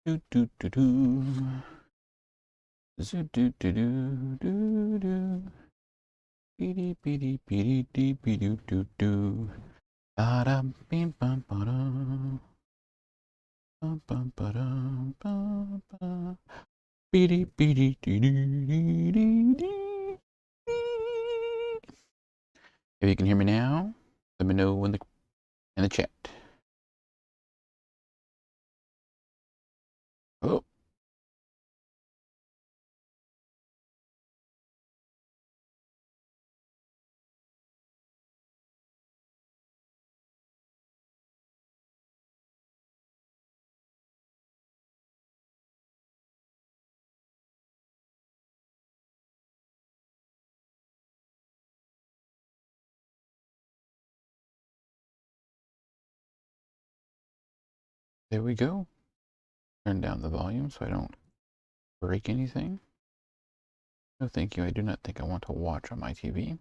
Do do do do. Do do do do do do. Beady beady beady dee beady do do. Ba dum bim bum ba dum. Bum bum ba dum bum ba. Beady beady dee dee dee dee dee. If you can hear me now, let me know in the chat. Oh, there we go. Turn down the volume so I don't break anything. No, thank you. I do not think I want to watch on my TV.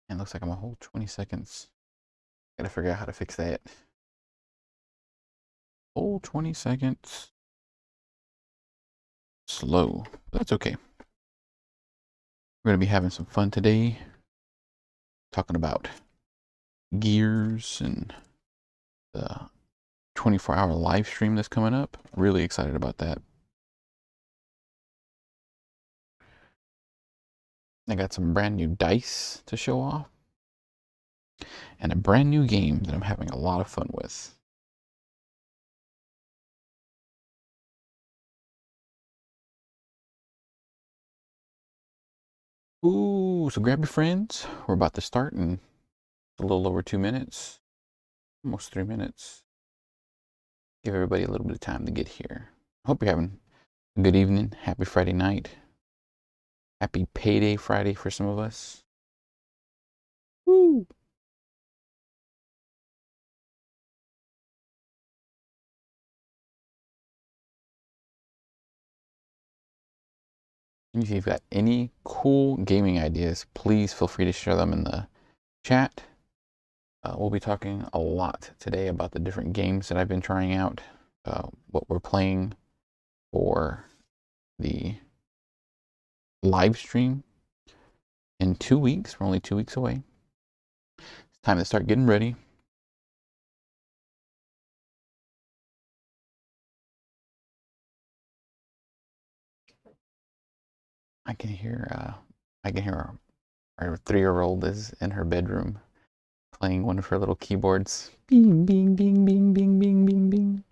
And it looks like I'm a whole 20 seconds. Gotta figure out how to fix that. Whole 20 seconds. Slow. That's okay. We're gonna be having some fun today. Talking about gears and the 24-hour live stream that's coming up. Really excited about that. I got some brand new dice to show off. And a brand new game that I'm having a lot of fun with. Ooh, so grab your friends. We're about to start in a little over 2 minutes. Almost 3 minutes. Give everybody a little bit of time to get here. Hope you're having a good evening. Happy Friday night. Happy payday Friday for some of us. Woo! And if you've got any cool gaming ideas, please feel free to share them in the chat. We'll be talking a lot today about the different games that I've been trying out, what we're playing for the live stream in 2 weeks. We're only 2 weeks away. It's time to start getting ready. I can hear our 3-year-old is in her bedroom playing one of her little keyboards. Bing, bing, bing, bing, bing, bing, bing, bing.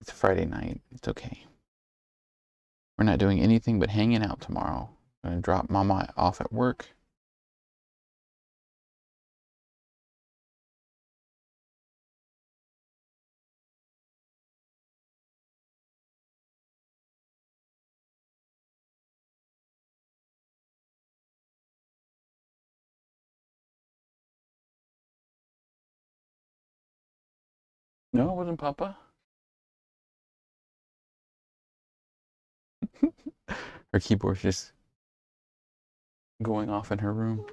It's Friday night. It's okay. We're not doing anything but hanging out tomorrow. I'm gonna drop Mama off at work. No, it wasn't Papa. Her keyboard's just going off in her room.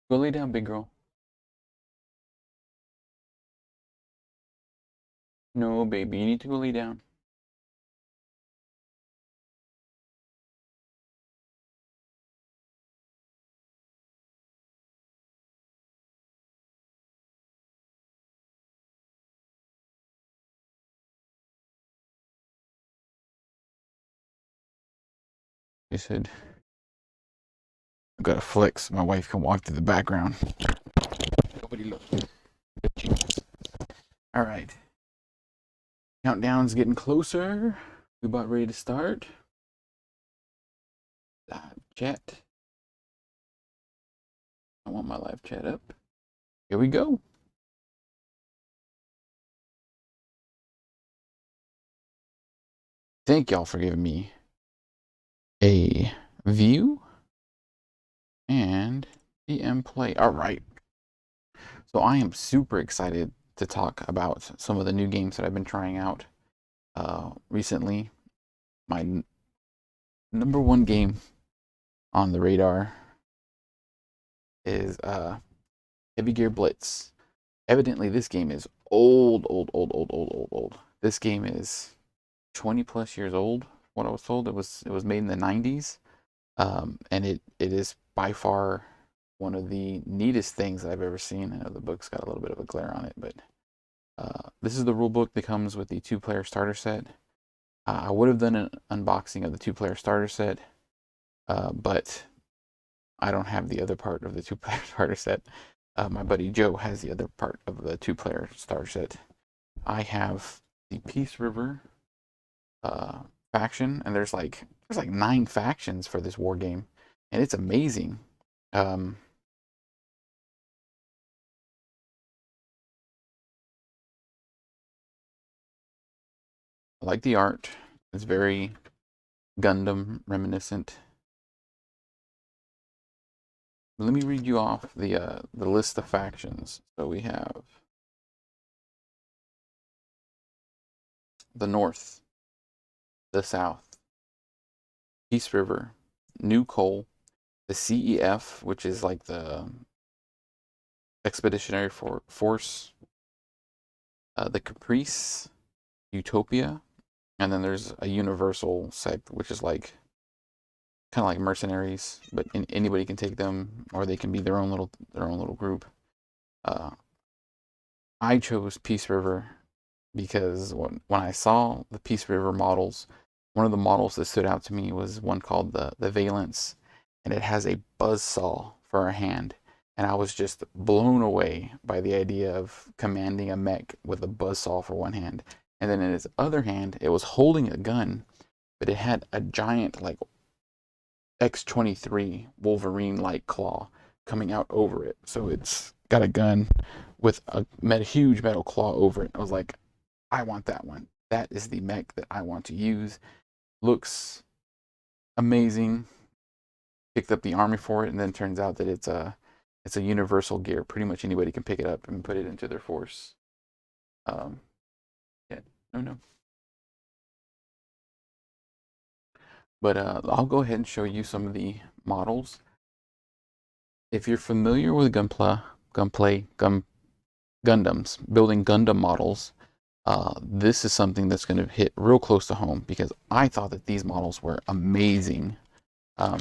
Go lay down, big girl. No, baby, you need to go lay down. She said, I've got to flex. My wife can walk through the background. Nobody look. All right. Countdown's getting closer. We about ready to start. Live chat. I want my live chat up. Here we go. Thank y'all for giving me a view and PM play. All right. So I am super excited to talk about some of the new games that I've been trying out recently. My number one game on the radar is Heavy Gear Blitz. Evidently, this game is old. This game is 20 plus years old. What I was told, it was made in the 90s, and it is by far one of the neatest things I've ever seen. I know the book's got a little bit of a glare on it, but this is the rule book that comes with the two-player starter set. I would have done an unboxing of the two-player starter set, but I don't have the other part of the two-player starter set. My buddy Joe has the other part of the two-player starter set. I have the Peace River faction, and there's like 9 factions for this war game, and it's amazing. I like the art. It's very Gundam reminiscent. Let me read you off the list of factions. So we have the North, the South, Peace River, New Coal, the CEF, which is like the Expeditionary Force, the Caprice, Utopia, and then there's a Universal sect, which is like kind of like mercenaries, but anybody can take them, or they can be their own little group. I chose Peace River because when I saw the Peace River models, one of the models that stood out to me was one called the Valence, and it has a buzzsaw for a hand. And I was just blown away by the idea of commanding a mech with a buzzsaw for one hand. And then in its other hand, it was holding a gun, but it had a giant, like, X-23 Wolverine-like claw coming out over it. So it's got a gun with a huge metal claw over it. I was like, I want that one. That is the mech that I want to use. Looks amazing. Picked up the army for it, and then turns out that it's a universal gear. Pretty much anybody can pick it up and put it into their force. Um, yeah, no. But I'll go ahead and show you some of the models. If you're familiar with Gundams, building Gundam models, this is something that's going to hit real close to home because I thought that these models were amazing. So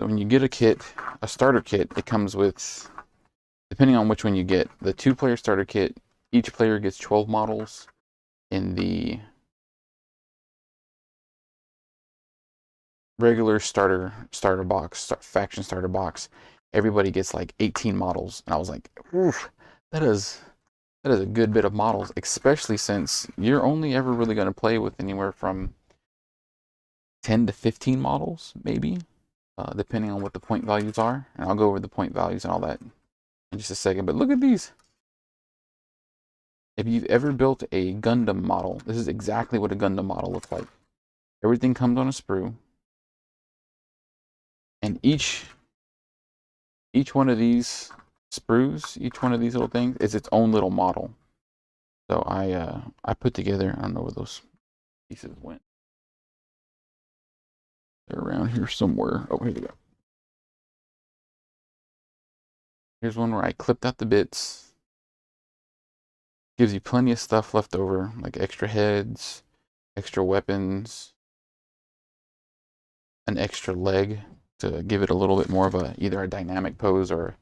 when you get a starter kit, it comes with, depending on which one you get, the 2-player starter kit, each player gets 12 models. In the regular starter box, faction starter box, everybody gets like 18 models. And I was like, oof, that is a good bit of models, especially since you're only ever really going to play with anywhere from 10 to 15 models, maybe, depending on what the point values are. And I'll go over the point values and all that in just a second. But look at these. If you've ever built a Gundam model, this is exactly what a Gundam model looks like. Everything comes on a sprue. And each one of these sprues, each one of these little things is its own little model. So I put together, I don't know where those pieces went. They're around here somewhere. Oh, here they go. Here's one where I clipped out the bits. Gives you plenty of stuff left over, like extra heads, extra weapons, an extra leg to give it a little bit more of either a dynamic pose or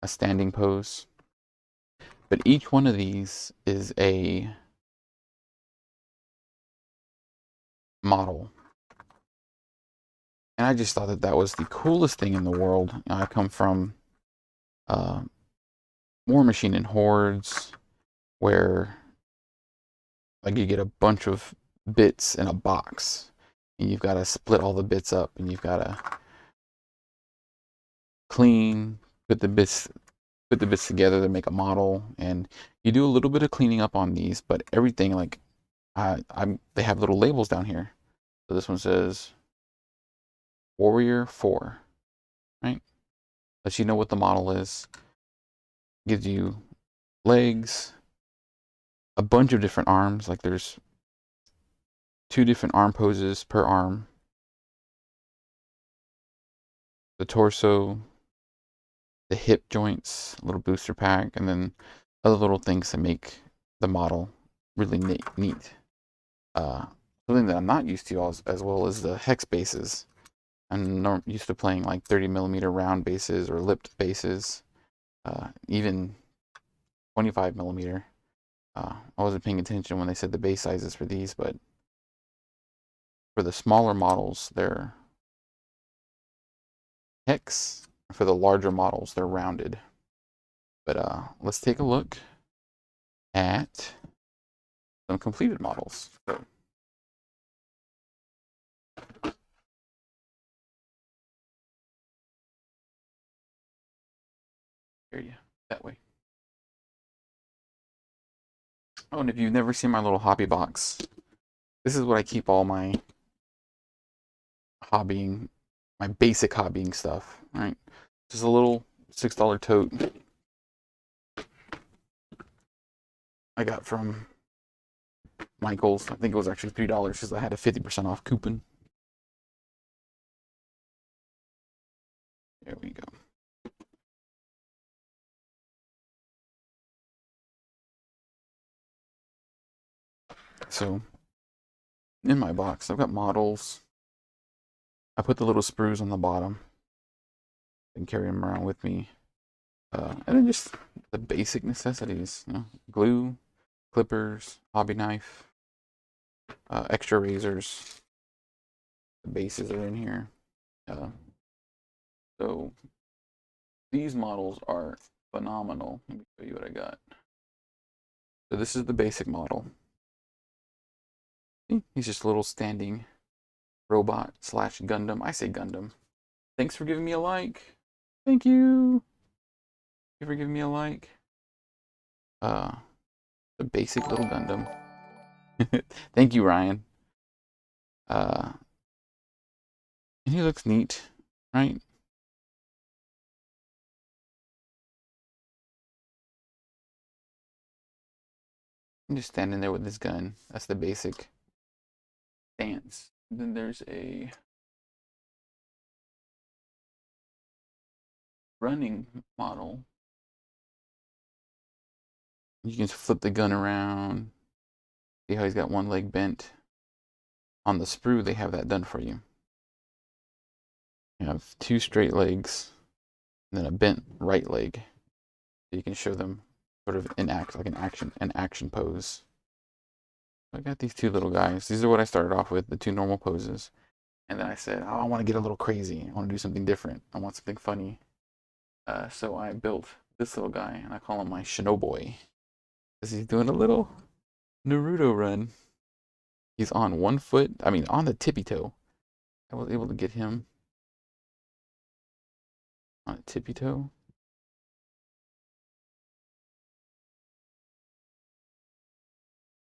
a standing pose. But each one of these is a model. And I just thought that was the coolest thing in the world. I come from War Machine and Hordes, where like you get a bunch of bits in a box, and you've got to split all the bits up, and you've got to clean, put the bits put the bits together to make a model, and you do a little bit of cleaning up on these, but everything, like they have little labels down here. So this one says Warrior 4, right? Lets you know what the model is. Gives you legs, a bunch of different arms, like there's 2 different arm poses per arm. The torso, the hip joints, a little booster pack, and then other little things to make the model really neat. Something that I'm not used to as well as the hex bases. I'm not used to playing like 30mm round bases or lipped bases, even 25mm. I wasn't paying attention when they said the base sizes for these, but for the smaller models, they're hex. For the larger models, they're rounded. But let's take a look at some completed models. So, here you that way. Oh, and if you've never seen my little hobby box, this is what I keep all my hobbying, my basic hobbying stuff. All right, just a little $6 tote I got from Michael's. I think it was actually $3 because I had a 50% off coupon. There we go. So in my box, I've got models. I put the little sprues on the bottom and carry them around with me. And then just the basic necessities, you know, glue, clippers, hobby knife, extra razors. The bases are in here. So these models are phenomenal. Let me show you what I got. So this is the basic model. He's just a little standing robot / Gundam. I say Gundam. Thanks for giving me a like. Thank you. Thank you for giving me a like. The basic little Gundam. Thank you, Ryan. And he looks neat, right? I'm just standing there with this gun. That's the basic stance. Then there's a running model. You can flip the gun around. See how he's got one leg bent? On the sprue, they have that done for you. You have 2 straight legs, and then a bent right leg. So you can show them sort of in like an action pose. I got these 2 little guys. These are what I started off with, the 2 normal poses. And then I said, oh, I want to get a little crazy. I want to do something different. I want something funny. So I built this little guy, and I call him my Shinoboy. Because he's doing a little Naruto run. He's on 1 foot, on the tippy toe. I was able to get him on a tippy toe.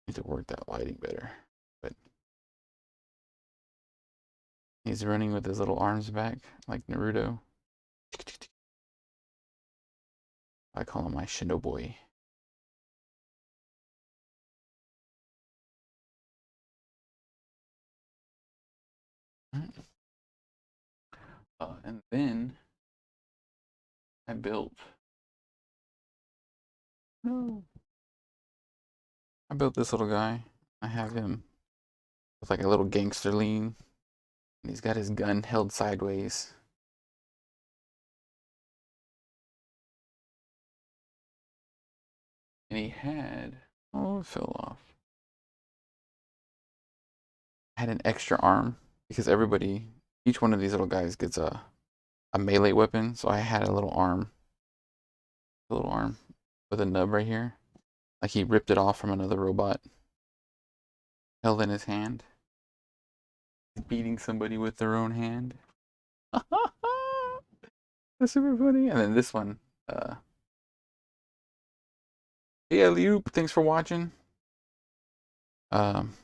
Need to work that lighting better. But he's running with his little arms back like Naruto. I call him my Shinoboy. And then I built. No. I built this little guy. I have him with like a little gangster lean. And he's got his gun held sideways. And he had, oh, it fell off. Had an extra arm because each one of these little guys gets a melee weapon. So I had a little arm with a nub right here. Like he ripped it off from another robot. Held in his hand. Beating somebody with their own hand. That's super funny. And then this one, Hey, Eliup, thanks for watching. Um,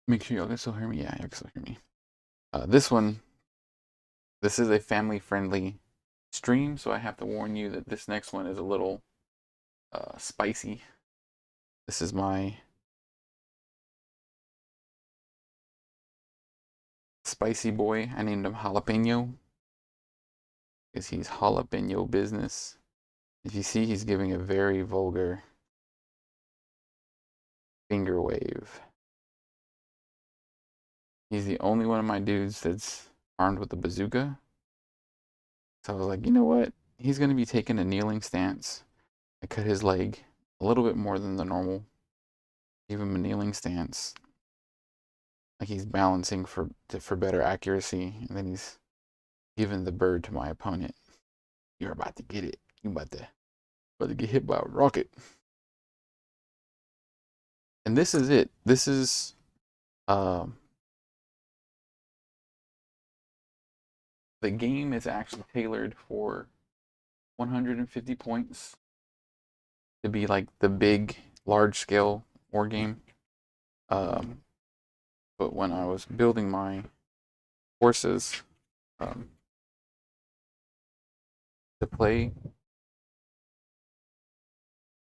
Make sure y'all can still hear me. Yeah, y'all can still hear me. This is a family-friendly stream, so I have to warn you that this next one is a little spicy. This is my spicy boy. I named him Jalapeno because he's jalapeno business. If you see, he's giving a very vulgar finger wave. He's the only one of my dudes that's armed with a bazooka. So I was like, you know what? He's going to be taking a kneeling stance. I cut his leg a little bit more than the normal. Give him a kneeling stance. Like he's balancing for better accuracy. And then he's giving the bird to my opponent. You're about to get it. You're about to get hit by a rocket. And this is it. This is the game is actually tailored for 150 points to be like the big, large scale war game. But when I was building my forces to play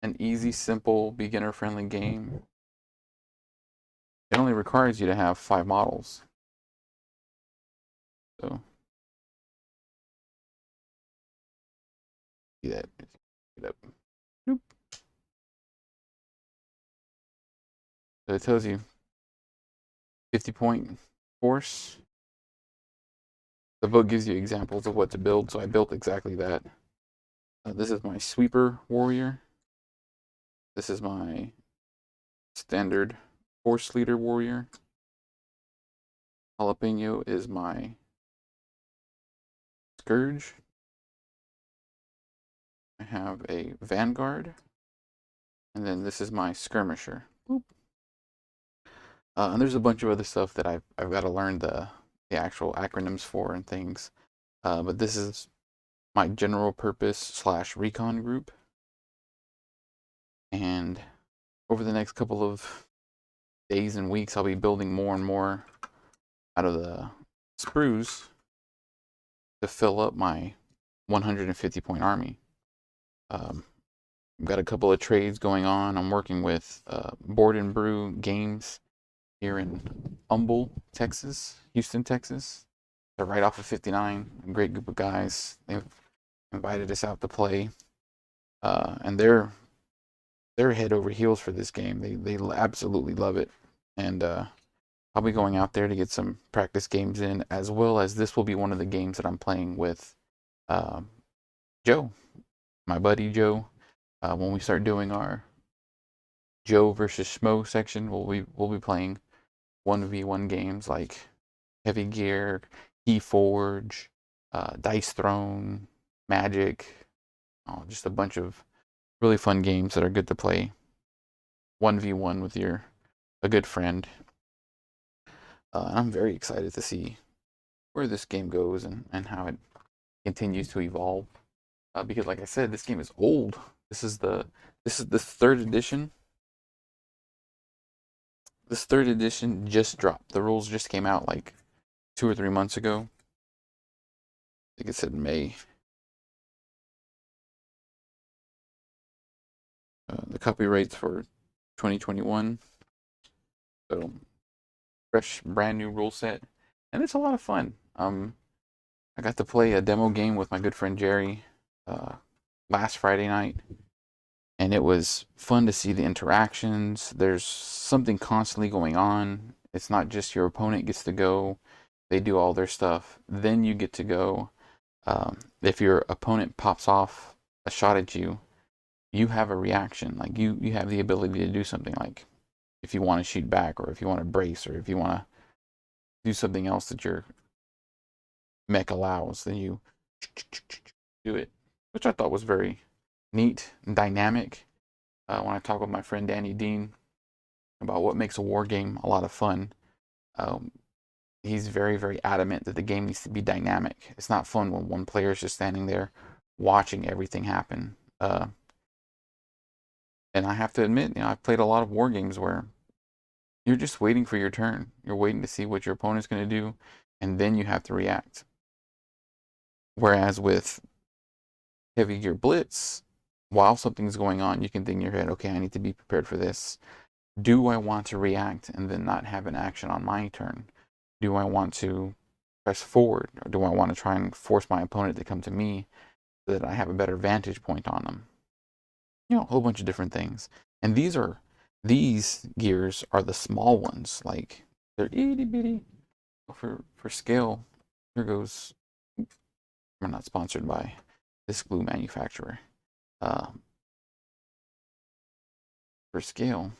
an easy, simple, beginner-friendly game, it only requires you to have 5 models. So, see that? Get up. Boop. So it tells you 50-point force. The book gives you examples of what to build, so I built exactly that. This is my sweeper warrior. This is my standard force leader warrior. Jalapeno is my scourge. I have a vanguard. And then this is my skirmisher. And there's a bunch of other stuff that I've got to learn the actual acronyms for and things. But this is my general purpose / recon group. And over the next couple of days and weeks, I'll be building more and more out of the sprues to fill up my 150-point army. I've got a couple of trades going on. I'm working with Board and Brew Games here in Humble, Texas, Houston, Texas. They're right off of 59. A great group of guys. They've invited us out to play, and they're head over heels for this game. They absolutely love it, and I'll be going out there to get some practice games in, as well as this will be one of the games that I'm playing with Joe, my buddy Joe. When we start doing our Joe versus Schmo section, we'll be playing 1v1 games like Heavy Gear, Keyforge, Dice Throne, Magic, just a bunch of really fun games that are good to play 1v1 with a good friend. And I'm very excited to see where this game goes and how it continues to evolve. Because like I said, this game is old. This is the 3rd edition. This 3rd edition just dropped. The rules just came out like 2 or 3 months ago. I think it said May. The copyrights for 2021. So fresh, brand new rule set, and it's a lot of fun. I got to play a demo game with my good friend Jerry last Friday night, and it was fun to see the interactions. There's something constantly going on. It's not just your opponent gets to go, they do all their stuff, then you get to go. If your opponent pops off a shot at you, you have a reaction. Like you have the ability to do something, like if you want to shoot back, or if you want to brace, or if you want to do something else that your mech allows, then you do it, which I thought was very neat and dynamic. When I talk with my friend Danny Dean about what makes a war game a lot of fun, he's very, very adamant that the game needs to be dynamic. It's not fun when one player is just standing there watching everything happen. And I have to admit, I've played a lot of war games where you're just waiting for your turn. You're waiting to see what your opponent's going to do, and then you have to react. Whereas with Heavy Gear Blitz, while something's going on, you can think in your head, okay, I need to be prepared for this. Do I want to react and then not have an action on my turn? Do I want to press forward, or do I want to try and force my opponent to come to me so that I have a better vantage point on them? A whole bunch of different things. And these gears are the small ones. Like, they're itty bitty. For scale, here goes. We're not sponsored by this glue manufacturer. For scale,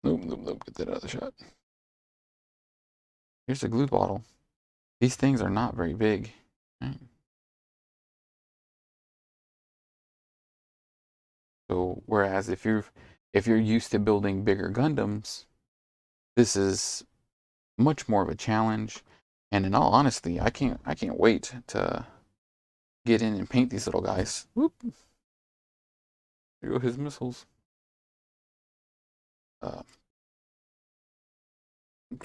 nope, get that out of the shot. Here's a glue bottle. These things are not very big. Right? So whereas if you're used to building bigger Gundams, this is much more of a challenge. And in all honesty, I can't wait to get in and paint these little guys. Whoop. There go his missiles. It's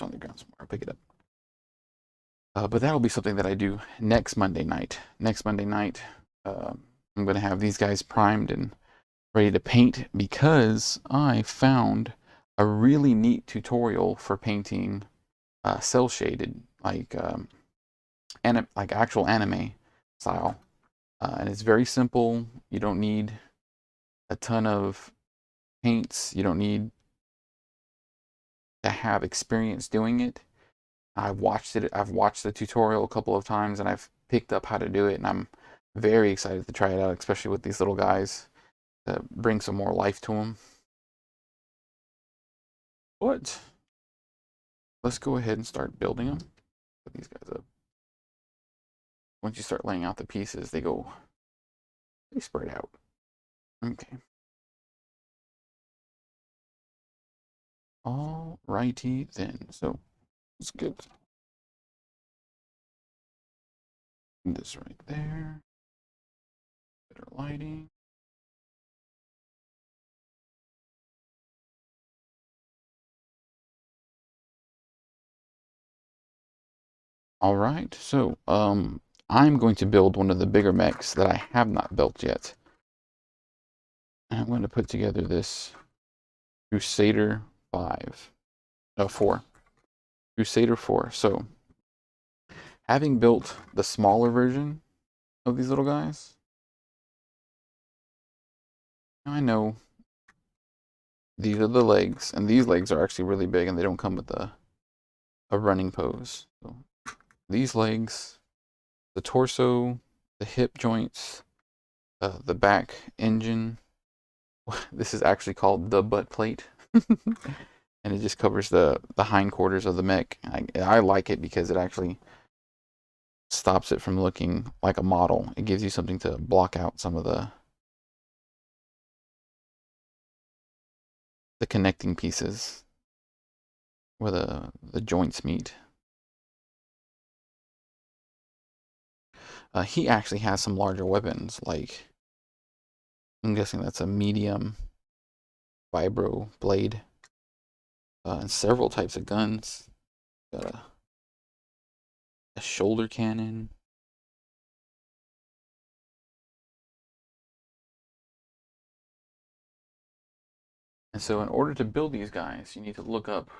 on the ground somewhere. I'll pick it up. But that'll be something that I do next Monday night. Next Monday night, I'm going to have these guys primed and ready to paint because I found a really neat tutorial for painting cell shaded, like actual anime style. And it's very simple. You don't need a ton of paints. You don't need to have experience doing it. I've watched the tutorial a couple of times and I've picked up how to do it, and I'm very excited to try it out, especially with these little guys, to bring some more life to them. But let's go ahead and start building them. Put these guys up. Once you start laying out the pieces, they spread out. Okay. All righty then. So let's get this right there. Better lighting. All right. So I'm going to build one of the bigger mechs that I have not built yet. And I'm going to put together this Crusader 4. Crusader 4. So, having built the smaller version of these little guys, I know these are the legs, and these legs are actually really big, and they don't come with a running pose. So, these legs, the torso, the hip joints, the back engine. This is actually called the butt plate. And it just covers the hindquarters of the mech. I like it because it actually stops it from looking like a model. It gives you something to block out some of the connecting pieces where the joints meet. He actually has some larger weapons, like I'm guessing that's a medium vibro blade, and several types of guns. Got a shoulder cannon. And so in order to build these guys, you need to look up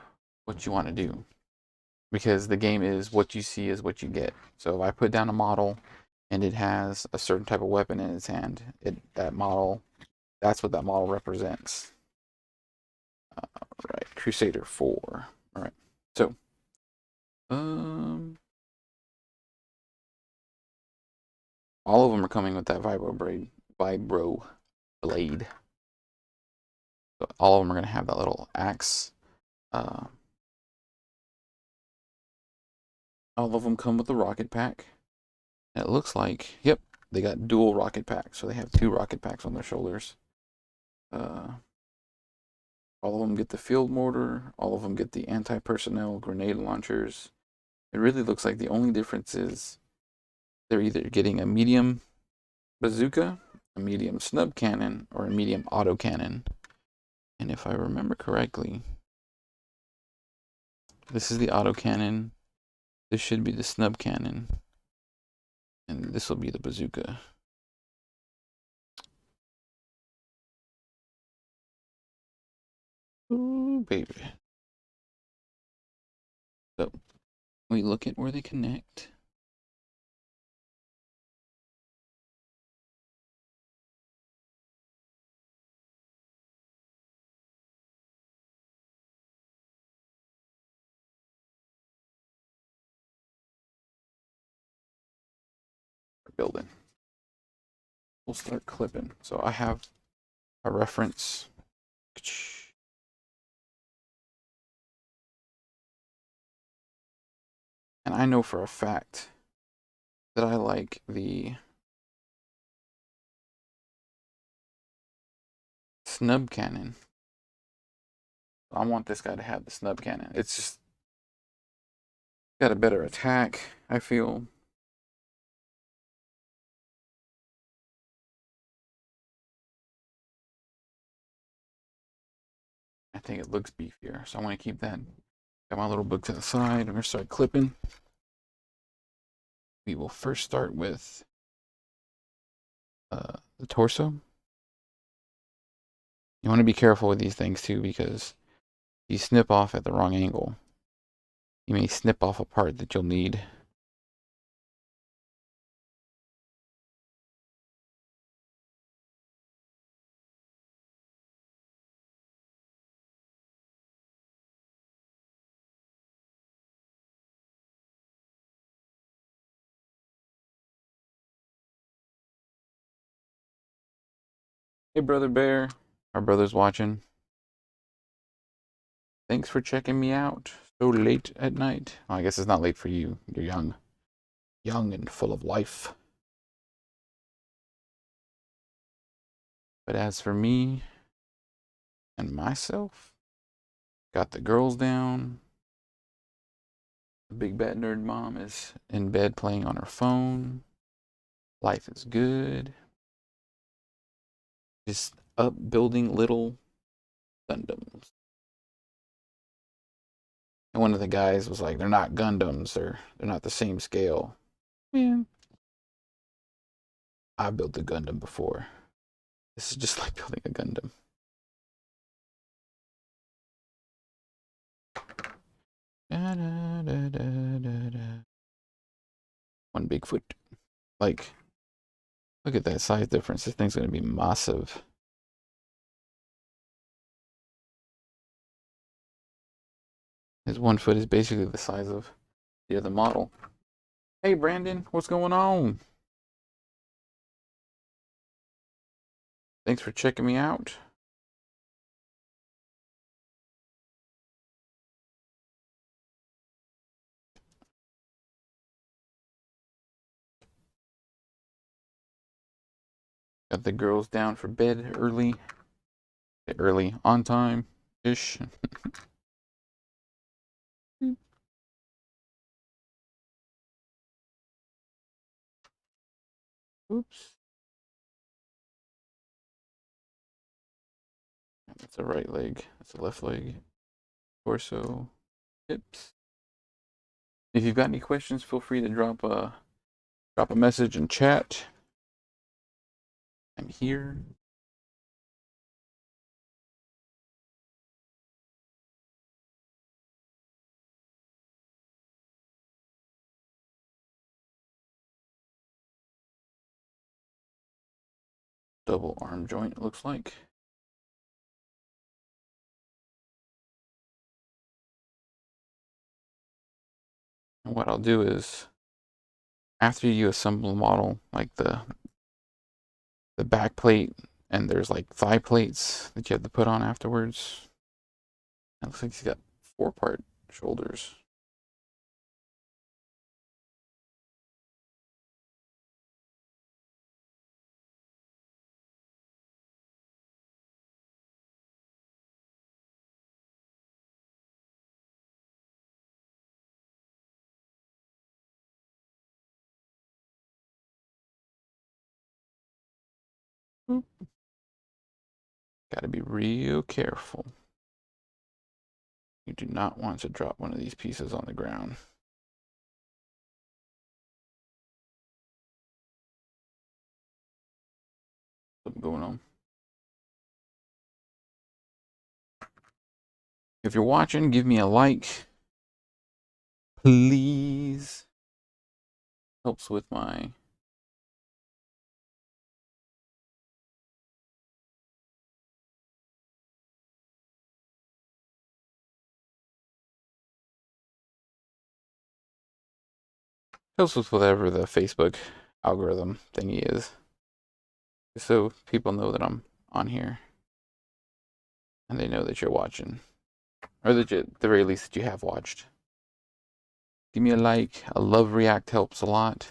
what you want to do, because the game is what you see is what you get. So if I put down a model and it has a certain type of weapon in its hand, that's what that model represents. Right, Crusader 4. All right, so all of them are coming with that vibro blade. So all of them are going to have that little axe. All of them come with the rocket pack. And it looks like, yep, they got dual rocket packs. So they have 2 rocket packs on their shoulders. All of them get the field mortar. All of them get the anti-personnel grenade launchers. It really looks like the only difference is they're either getting a medium bazooka, a medium snub cannon, or a medium autocannon. And if I remember correctly, this is the autocannon, this should be the snub cannon, and this will be the bazooka. Ooh, baby. So we look at where they connect. Building. We'll start clipping. So I have a reference. And I know for a fact that I like the snub cannon. I want this guy to have the snub cannon. It's just got a better attack, I feel. I think it looks beefier, so I want to keep that. Got my little book to the side. I'm going to start clipping. We will first start with the torso. You want to be careful with these things too, because you snip off at the wrong angle, you may snip off a part that you'll need. Hey, Brother Bear. Our brother's watching. Thanks for checking me out so late at night. Well, I guess it's not late for you. You're young. Young and full of life. But as for me and myself, got the girls down. The big bad nerd mom is in bed playing on her phone. Life is good. Just up building little Gundams. And one of the guys was like, they're not Gundams, they're not the same scale. Man, I built a Gundam before. This is just like building a Gundam. Da, da, da, da, da, da. One Bigfoot. Like, look at that size difference. This thing's gonna be massive. His 1 foot is basically the size of the other model. Hey Brandon, what's going on? Thanks for checking me out. Got the girls down for bed early. Early, on time-ish. Oops. That's a right leg. That's a left leg. Torso. Hips. If you've got any questions, feel free to drop a message in chat. I'm here. Double arm joint, it looks like. And what I'll do is, after you assemble the model, like the back plate, and there's like thigh plates that you have to put on afterwards. It looks like he's got 4-part shoulders. Gotta be real careful. You do not want to drop one of these pieces on the ground. Something going on. If you're watching, give me a like. Please. Helps with my helps with whatever the Facebook algorithm thingy is. So people know that I'm on here. And they know that you're watching. Or that you, at the very least that you have watched. Give me a like. A love react helps a lot.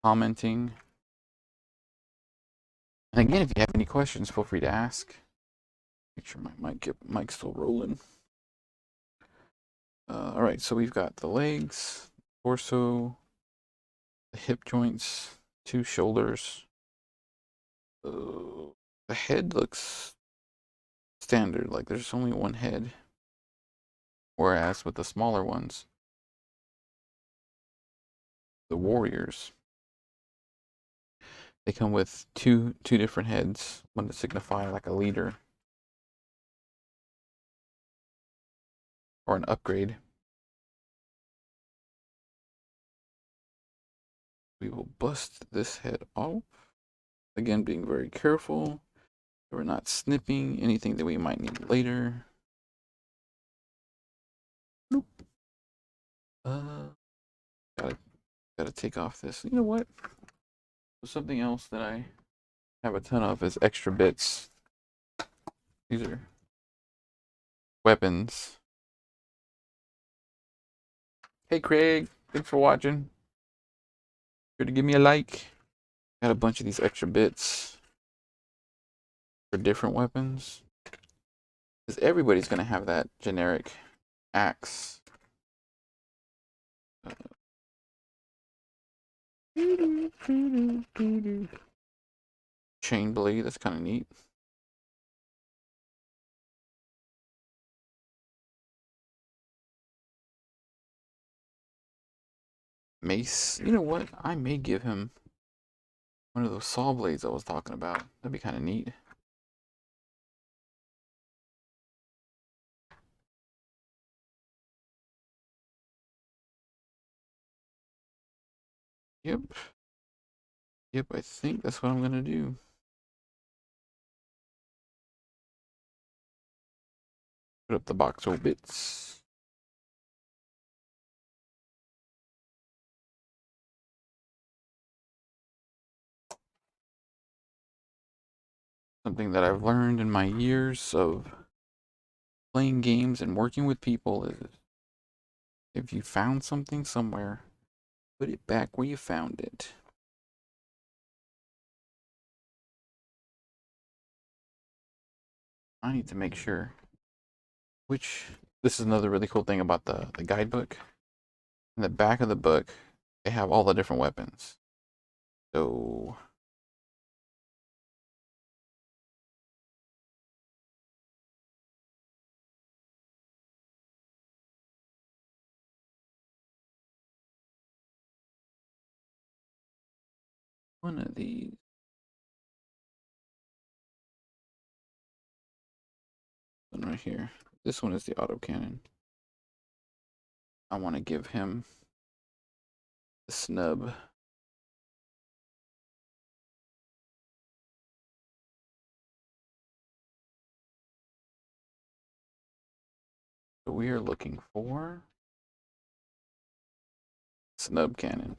Commenting. And again, if you have any questions, feel free to ask. Make sure my mic's still rolling. All right, so we've got the legs, torso, the hip joints, 2 shoulders. The head looks standard, like there's only 1 head. Whereas with the smaller ones, the warriors, they come with two different heads, one to signify like a leader or an upgrade. We will bust this head off. Again, being very careful. We're not snipping anything that we might need later. Nope. Gotta take off this. You know what? Something else that I have a ton of is extra bits. These are weapons. Hey Craig, thanks for watching. Sure to give me a like. Got a bunch of these extra bits for different weapons. Because everybody's gonna have that generic axe. Chain blade, that's kind of neat. Mace, you know what? I may give him one of those saw blades I was talking about. That'd be kind of neat. Yep. Yep, I think that's what I'm gonna do. Put up the box of bits. Something that I've learned in my years of playing games and working with people is if you found something somewhere, put it back where you found it. I need to make sure which this is another really cool thing about the guidebook. In the back of the book, they have all the different weapons. So one of these. One right here. This one is the autocannon. I want to give him the snub. So we are looking for snub cannon.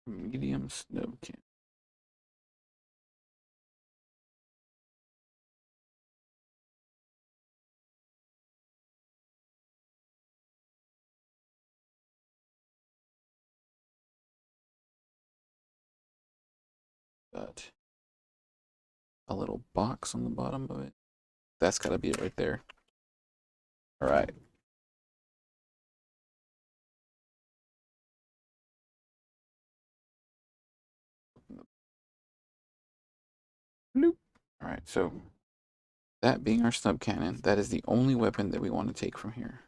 Medium snub cannon. Got a little box on the bottom of it. That's gotta be it right there. All right. Bloop. All right, so that being our snub cannon, that is the only weapon that we want to take from here.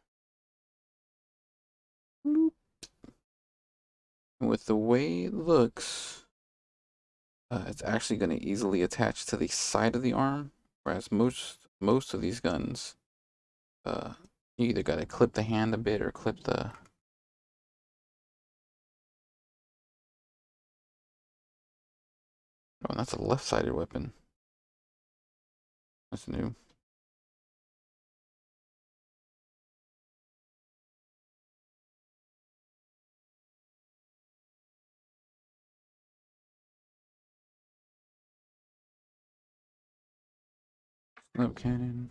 Bloop. And with the way it looks, it's actually going to easily attach to the side of the arm, whereas most of these guns, you either got to clip the hand a bit or clip the. Oh, that's a left-sided weapon. That's new. Snub cannon.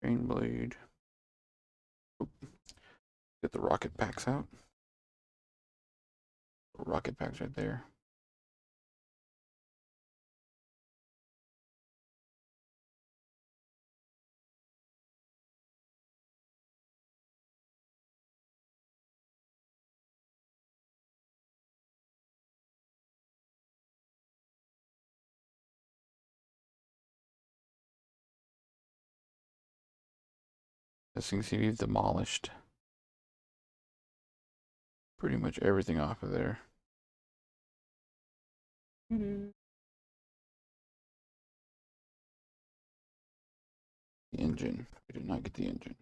Grain blade. Get the rocket packs out. Rocket packs right there. This thing seems to be demolished. Pretty much everything off of there. The engine. We did not get the engine.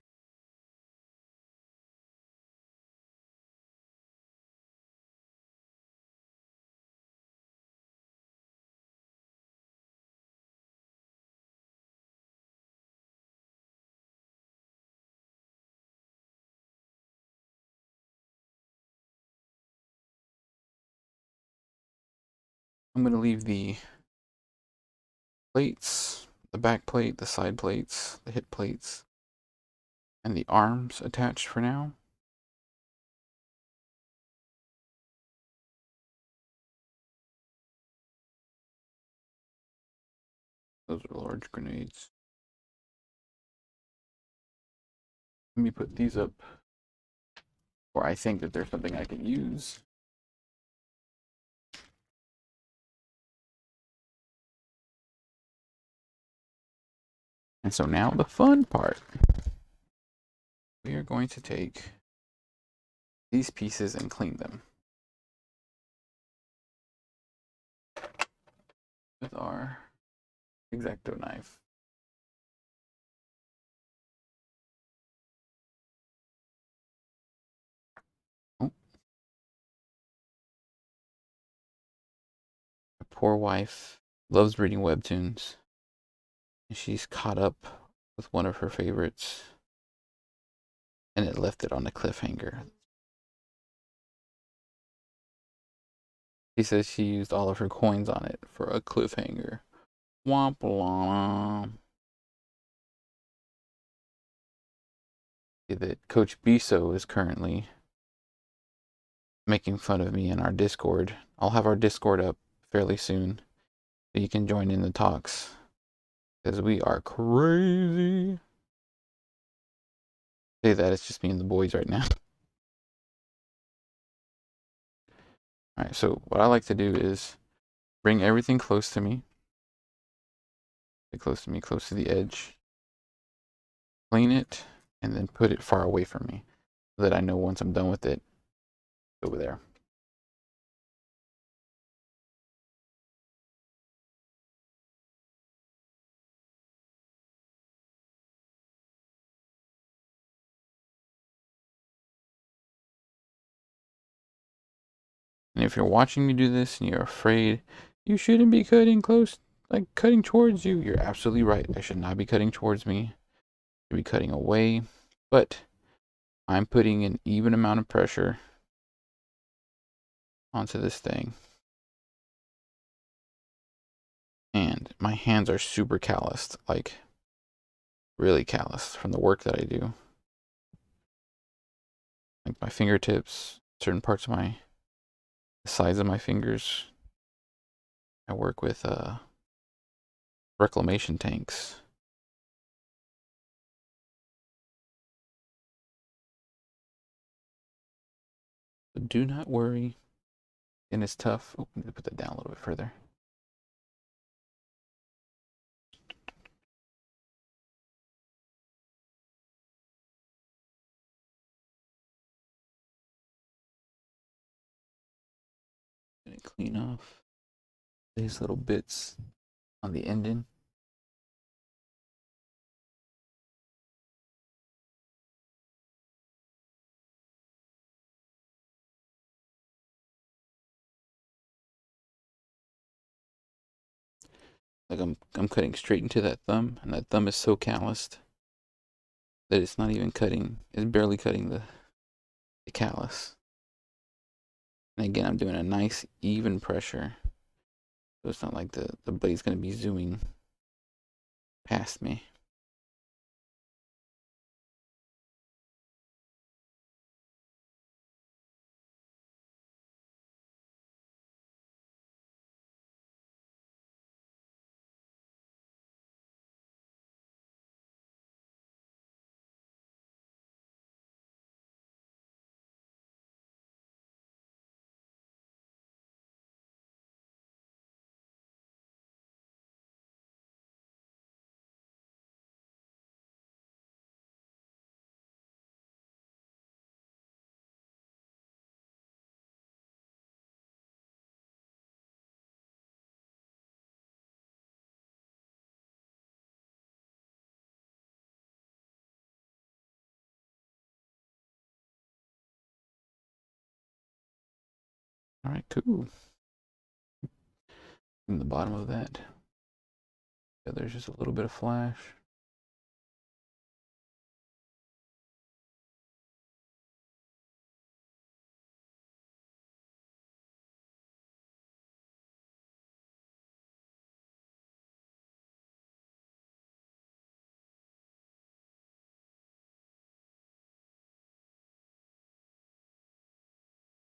I'm going to leave the plates, the back plate, the side plates, the hip plates, and the arms attached for now. Those are large grenades. Let me put these up where I think that there's something I can use. And so now the fun part. We are going to take these pieces and clean them with our X-Acto knife. Oh. My poor wife loves reading webtoons. And she's caught up with one of her favorites. And it left it on a cliffhanger. She says she used all of her coins on it for a cliffhanger. Womp womp. That Coach Biso is currently making fun of me in our Discord. I'll have our Discord up fairly soon so you can join in the talks. Because we are crazy. Say that, it's just me and the boys right now. Alright, so what I like to do is bring everything close to me. Close to me, close to the edge. Clean it, and then put it far away from me. So that I know once I'm done with it, it's over there. And if you're watching me do this and you're afraid you shouldn't be cutting close, like cutting towards you, you're absolutely right. I should not be cutting towards me. I should be cutting away. But I'm putting an even amount of pressure onto this thing. And my hands are super calloused, like really calloused from the work that I do. Like my fingertips, certain parts of the sides of my fingers. I work with reclamation tanks. So do not worry. And it's tough. Oh, let me put that down a little bit further. Gonna clean off these little bits on the ending. Like I'm cutting straight into that thumb, and that thumb is so calloused that it's not even cutting. It's barely cutting the callus. And again, I'm doing a nice even pressure, so it's not like the blade's gonna be zooming past me. All right, cool. In the bottom of that, yeah, there's just a little bit of flash.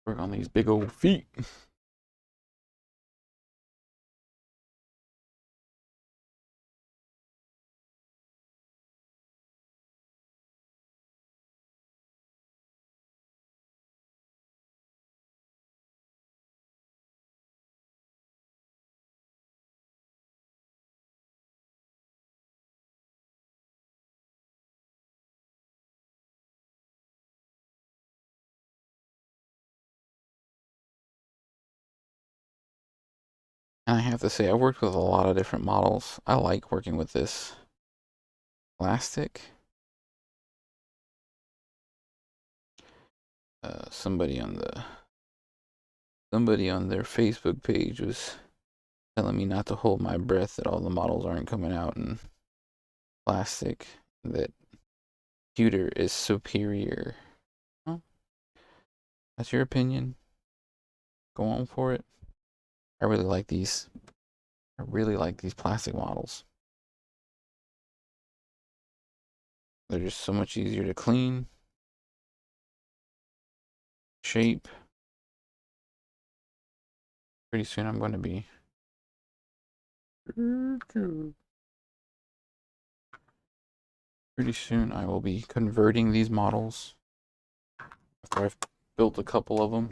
Work on these big old feet. And I have to say, I've worked with a lot of different models. I like working with this plastic. Somebody on their Facebook page was telling me not to hold my breath that all the models aren't coming out in plastic. That pewter is superior. Well, that's your opinion. Go on for it. I really like these. I really like these plastic models. They're just so much easier to clean, shape. Pretty soon I'm going to be pretty soon I will be converting these models after I've built a couple of them.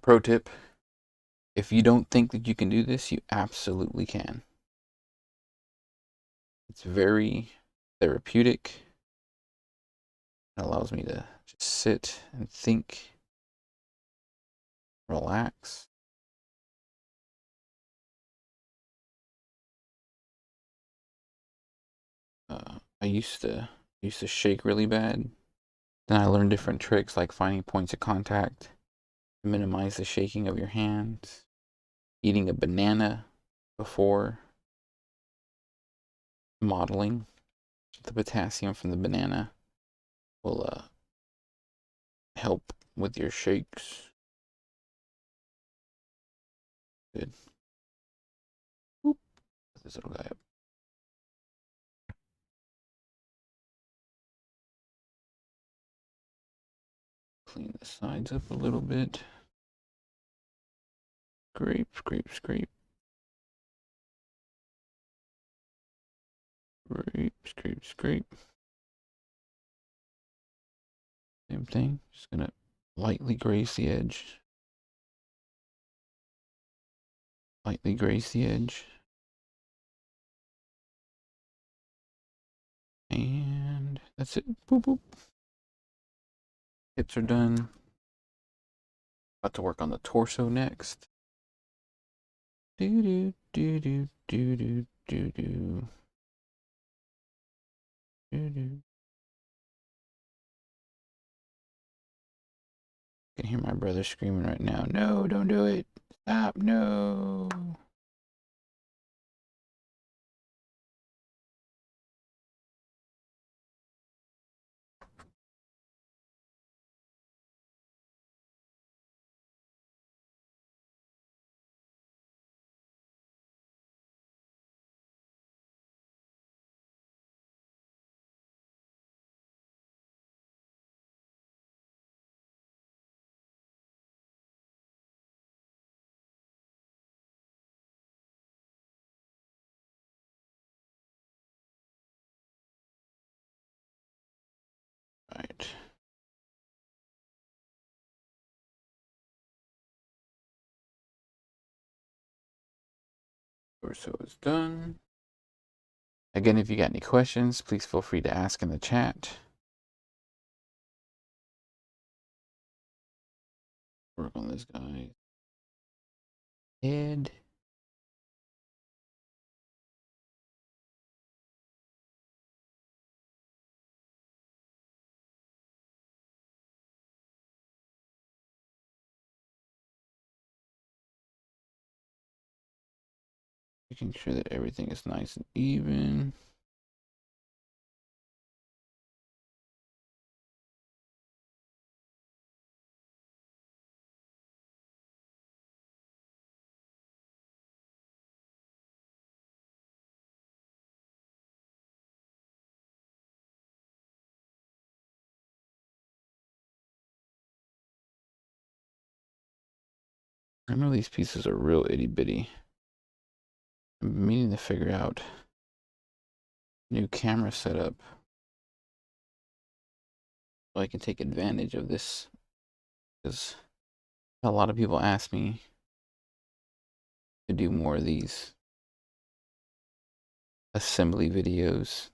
Pro tip, if you don't think that you can do this, you absolutely can. It's very therapeutic. It allows me to just sit and think, relax. I used to shake really bad. Then I learned different tricks like finding points of contact to minimize the shaking of your hands, eating a banana before modeling. The potassium from the banana will help with your shakes. Good. Put this little guy up. Clean the sides up a little bit. Scrape, scrape, scrape. Scrape, scrape, scrape. Same thing. Just gonna lightly graze the edge. Lightly graze the edge. And that's it. Boop, boop. Hips are done. About to work on the torso next. Do do do do do do do do do do. I can hear my brother screaming right now. No, don't do it. Stop. No. Right. Torso is done. Again, if you got any questions, please feel free to ask in the chat. Work on this guy. Head. Making sure that everything is nice and even. I know these pieces are real itty bitty. I'm meaning to figure out new camera setup so I can take advantage of this, because a lot of people ask me to do more of these assembly videos.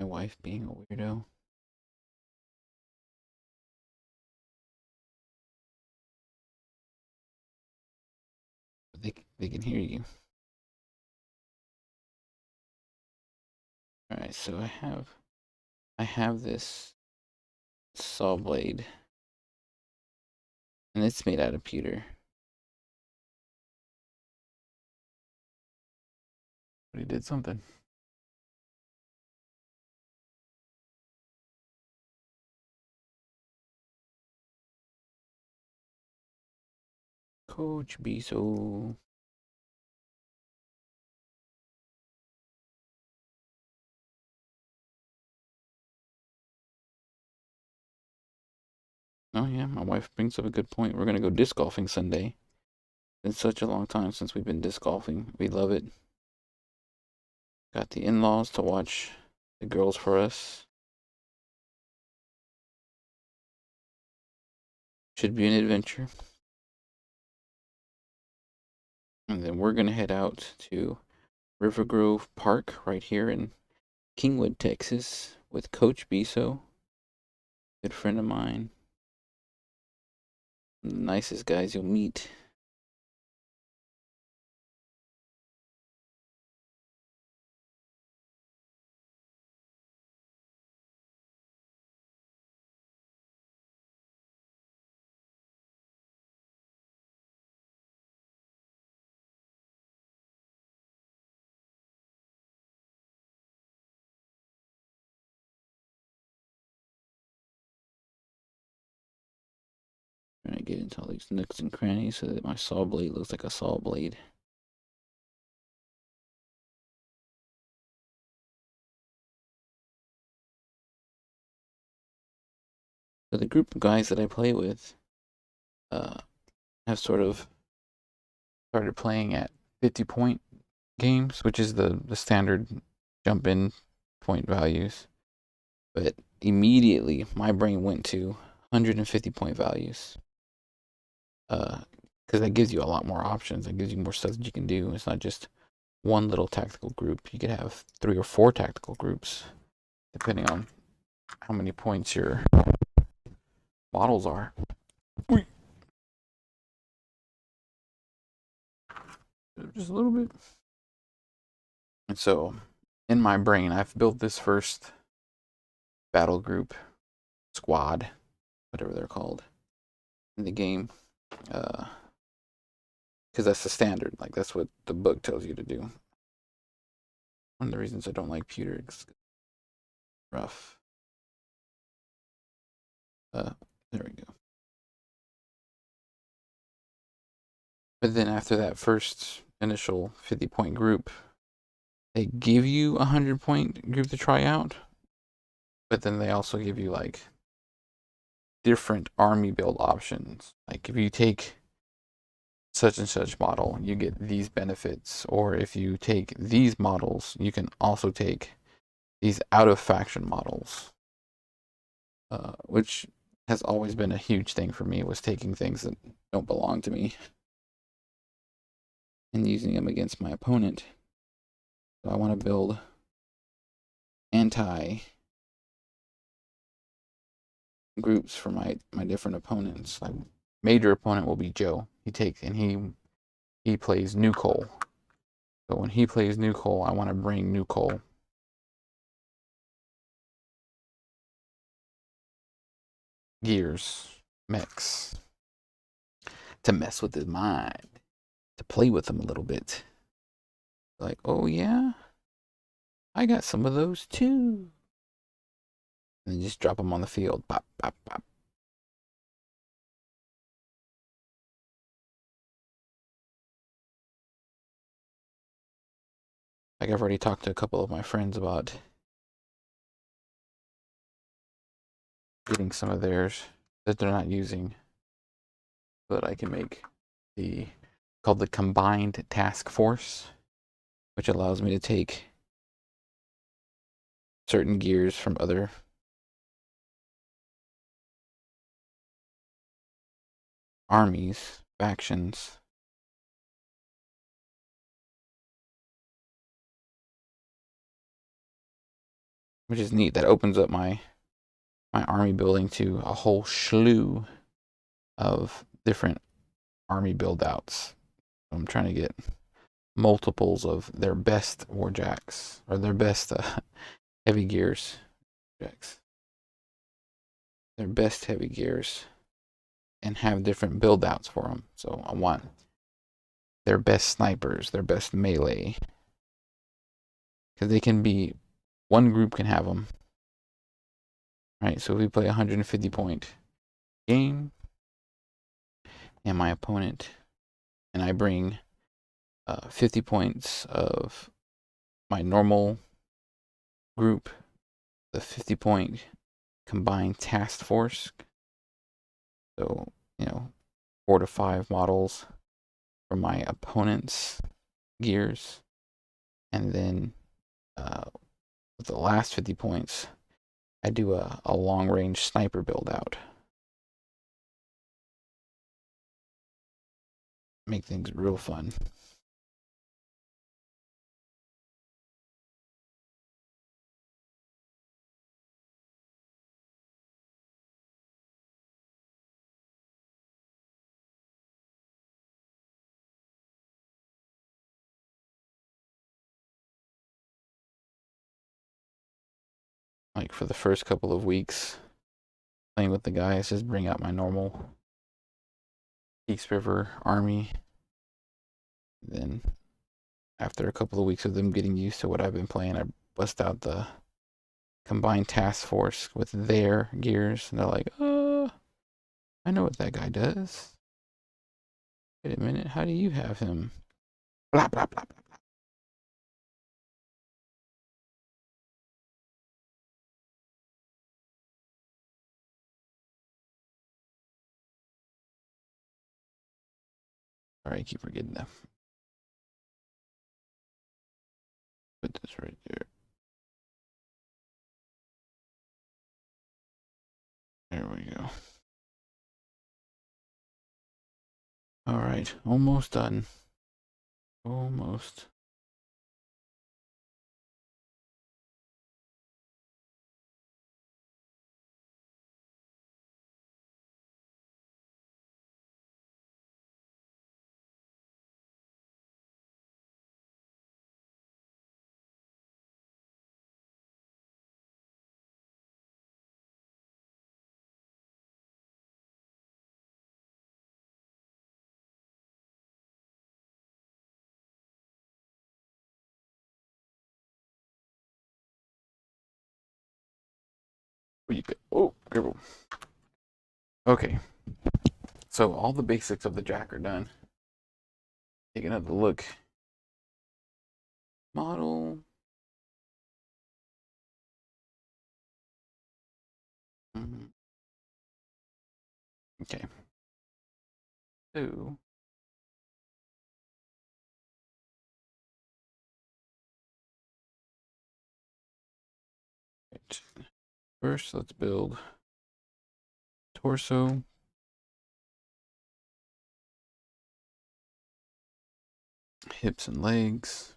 My wife being a weirdo. They can hear you. All right, so I have this saw blade, and it's made out of pewter. But he did something. Coach Biso. Oh yeah, my wife brings up a good point. We're gonna go disc golfing Sunday. It's such a long time since we've been disc golfing. We love it. Got the in-laws to watch the girls for us. Should be an adventure. And then we're gonna head out to River Grove Park right here in Kingwood, Texas, with Coach Biso, good friend of mine. The nicest guys you'll meet. get into all these nooks and crannies so that my saw blade looks like a saw blade. So the group of guys that I play with have sort of started playing at 50-point games, which is the standard jump in point values. But immediately my brain went to 150-point values. Because that gives you a lot more options. It gives you more stuff that you can do. It's not just one little tactical group. You could have 3 or 4 tactical groups, depending on how many points your models are. Just a little bit. And so, in my brain, I've built this first battle group, squad, whatever they're called, in the game. Because that's the standard. Like, that's what the book tells you to do. One of the reasons I don't like pewter is rough. There we go. But then after that first initial 50-point group, they give you a 100-point group to try out. But then they also give you like different army build options. Like if you take such and such model, you get these benefits. Or if you take these models, you can also take these out of faction models. Which has always been a huge thing for me, was taking things that don't belong to me and using them against my opponent. So I want to build anti groups for my different opponents. Like major opponent will be Joe. He plays New Cole. So when he plays New Cole, I want to bring New Cole. Gears, mechs, to mess with his mind, to play with him a little bit. Like, oh yeah, I got some of those too. And then just drop them on the field. Pop, pop, pop. Like I've already talked to a couple of my friends about getting some of theirs that they're not using, but I can make called the Combined Task Force, which allows me to take certain gears from other armies, factions, which is neat. That opens up my army building to a whole slew of different army build outs. I'm trying to get multiples of their best warjacks, or their best heavy gears jacks. Their best heavy gears, and have different build outs for them. So I want their best snipers, their best melee, because they can be, one group can have them. Right, so if we play a 150-point game, and my opponent, and I bring 50 points of my normal group, the 50-point combined task force. So, 4 to 5 models from my opponent's gears. And then with the last 50 points, I do a long-range sniper build out. Make things real fun. Like for the first couple of weeks, playing with the guys, just bring out my normal Peace River army. Then after a couple of weeks of them getting used to what I've been playing, I bust out the combined task force with their gears, and they're like, I know what that guy does. Wait a minute, how do you have him? Blah, blah, blah, blah, blah. Alright, I keep forgetting that. Put this right there. There we go. Alright, almost done. Almost. Where you go? Oh, careful. Okay, so all the basics of the jack are done. Take another look. Model. Okay. So right. First, let's build torso. Hips and legs.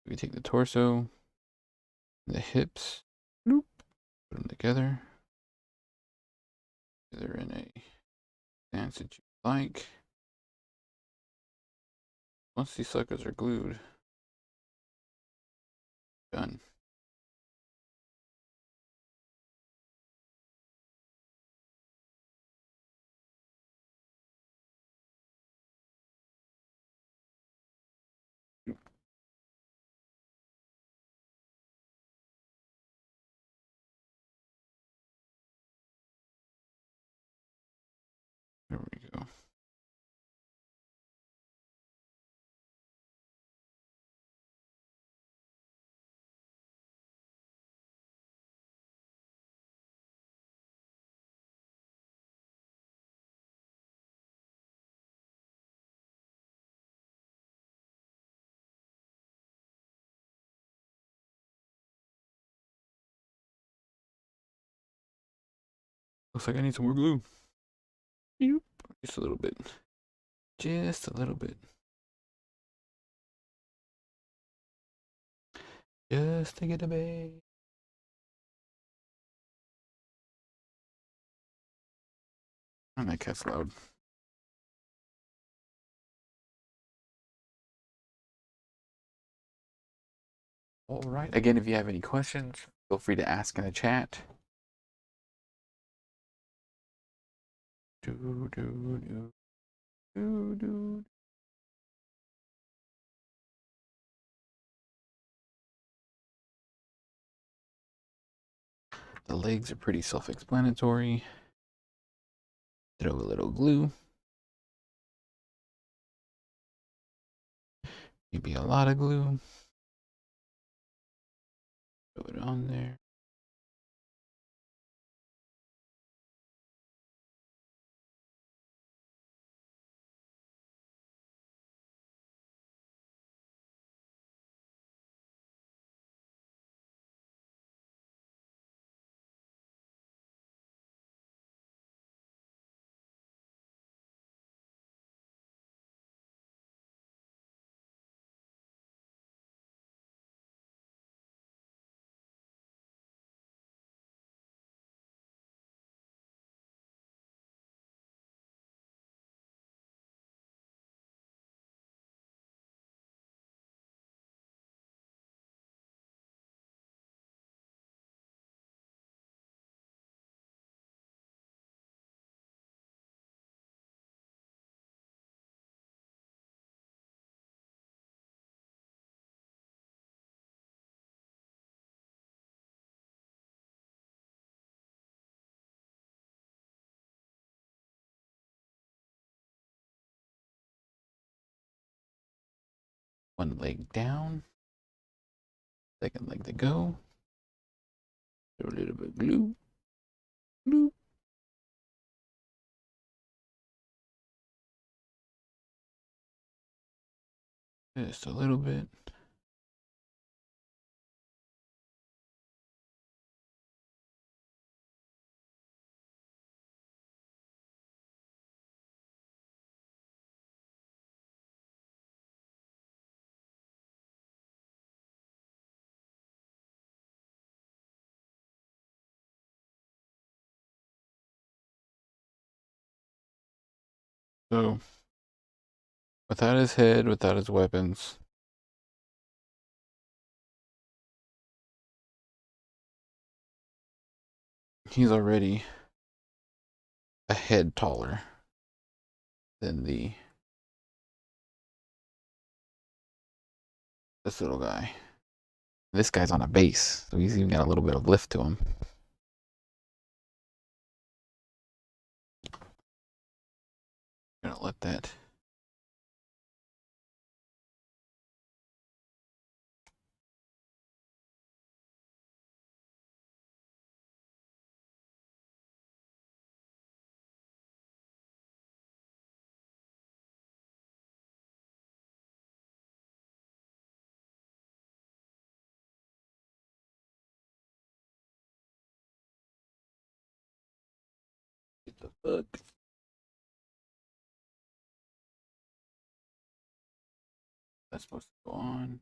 We take the torso, the hips, put them together. They're in a stance that you like. Once these suckers are glued, done. There we go. Looks like I need some more glue. Just a little bit. Just a little bit. Just to get a bit. And that cat's loud. All right. Again, if you have any questions, feel free to ask in the chat. Do, do, do, do, do. The legs are pretty self-explanatory. Throw a little glue. Maybe a lot of glue. Throw it on there. One leg down. Second leg to go. Throw a little bit of glue. Glue. Just a little bit. So, without his head, without his weapons, he's already a head taller than this little guy. This guy's on a base, so he's even got a little bit of lift to him. Gonna let that get the fuck. That's supposed to go on.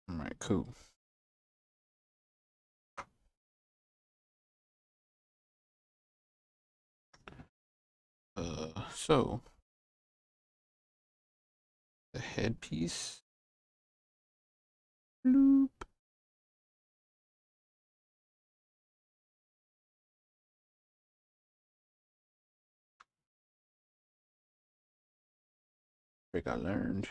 All right, cool. So the headpiece. Bloop. Trick I learned.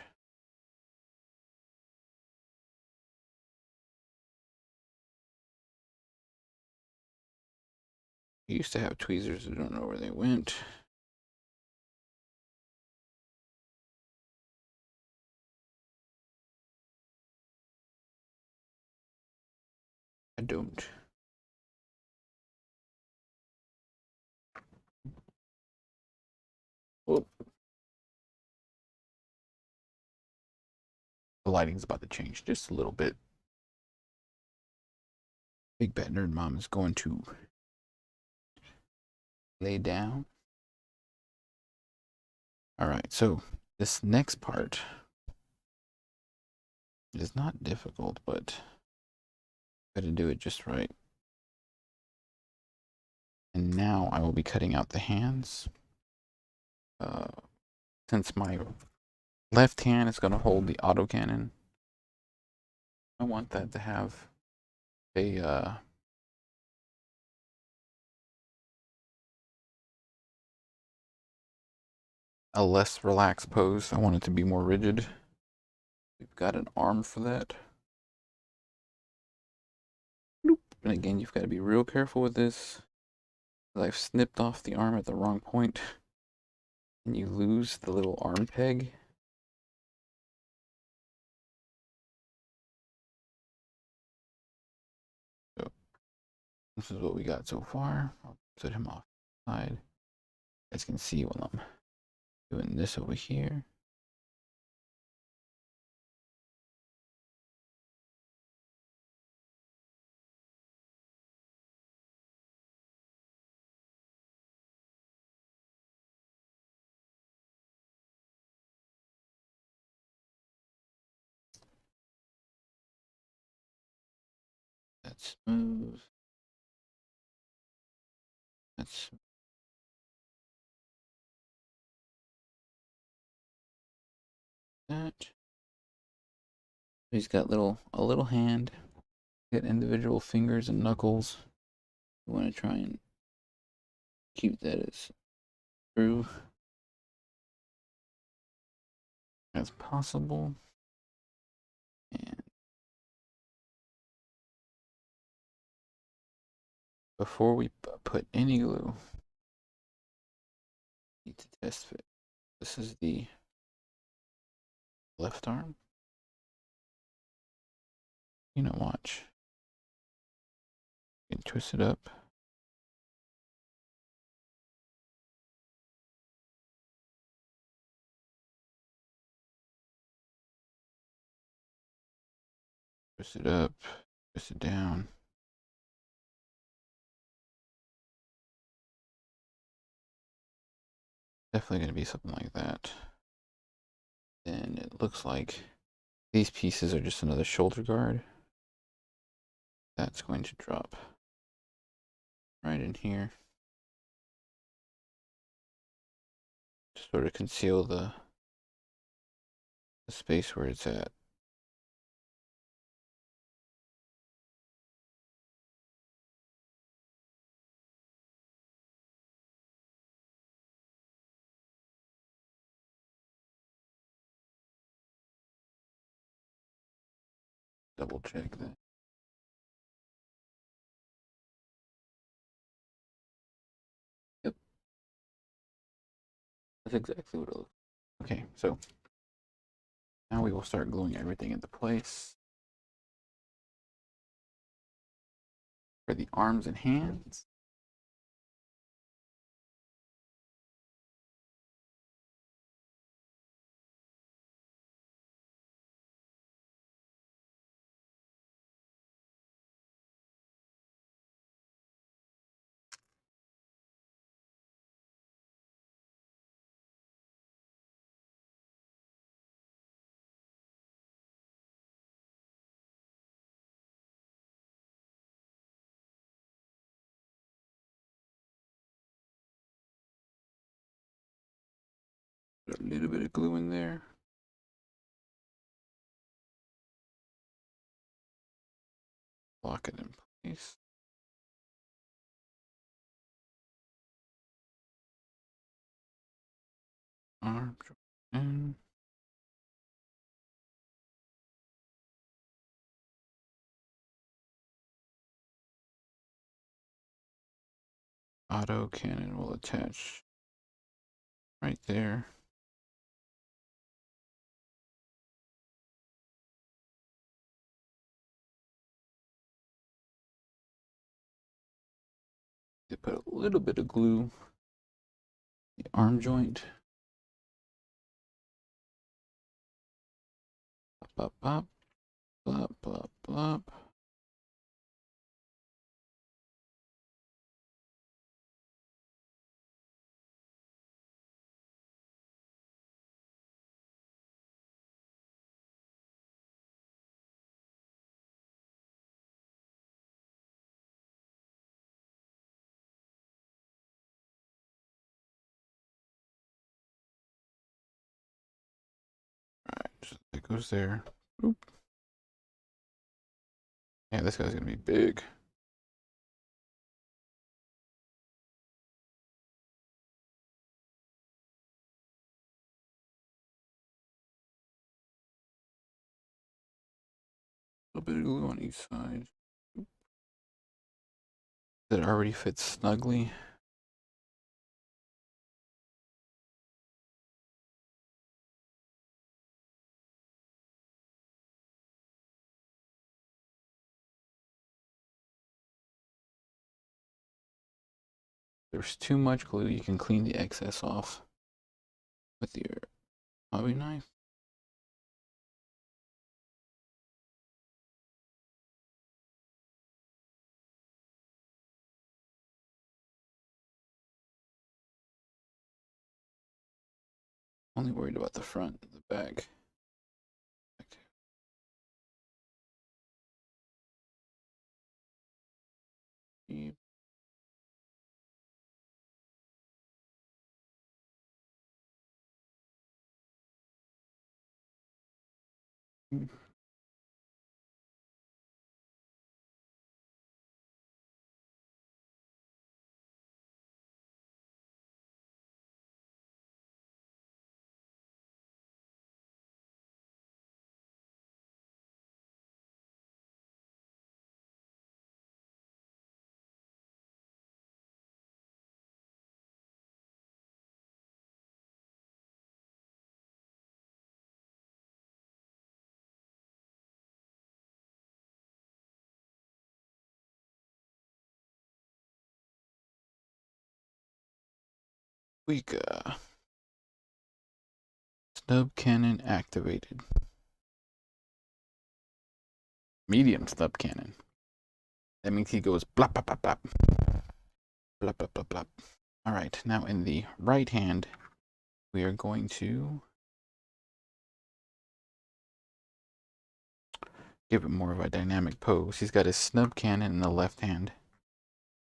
I used to have tweezers. I don't know where they went. I don't. Oh, the lighting's about to change just a little bit. Big Bad Nerd Mom is going to lay down. All right, so this next part is not difficult, but got to do it just right. And now I will be cutting out the hands. Since my left hand is going to hold the autocannon, I want that to have a less relaxed pose. I want it to be more rigid. We've got an arm for that. And again, you've got to be real careful with this. I've snipped off the arm at the wrong point, and you lose the little arm peg. So this is what we got so far. I'll set him off side. guys can see while I'm doing this over here. That's smooth. That's that. He's got a little hand. Got individual fingers and knuckles. You want to try and keep that as true as possible. And before we put any glue, need to test fit. This is the left arm. Watch. You can twist it up. Twist it up. Twist it down. Definitely going to be something like that. Then it looks like these pieces are just another shoulder guard. That's going to drop right in here. To sort of conceal the space where it's at. Double check that. Yep. That's exactly what it looks like. Okay, so now we will start gluing everything into place. For the arms and hands, put a little bit of glue in there. Lock it in place. Arm in. Auto cannon will attach right there. They put a little bit of glue. The arm joint. Pop, pop, plop, plop, plop. So it goes there. Oop. Yeah, this guy's gonna be big. A little bit of glue on each side. That already fits snugly. there's too much glue, you can clean the excess off with your hobby knife. Only worried about the front, the back. Wika. Snub cannon activated. Medium snub cannon. That means he goes blop, blop, blop, blop. Blop, blop, blop, blop. All right, now in the right hand, we are going to give it more of a dynamic pose. He's got his snub cannon in the left hand.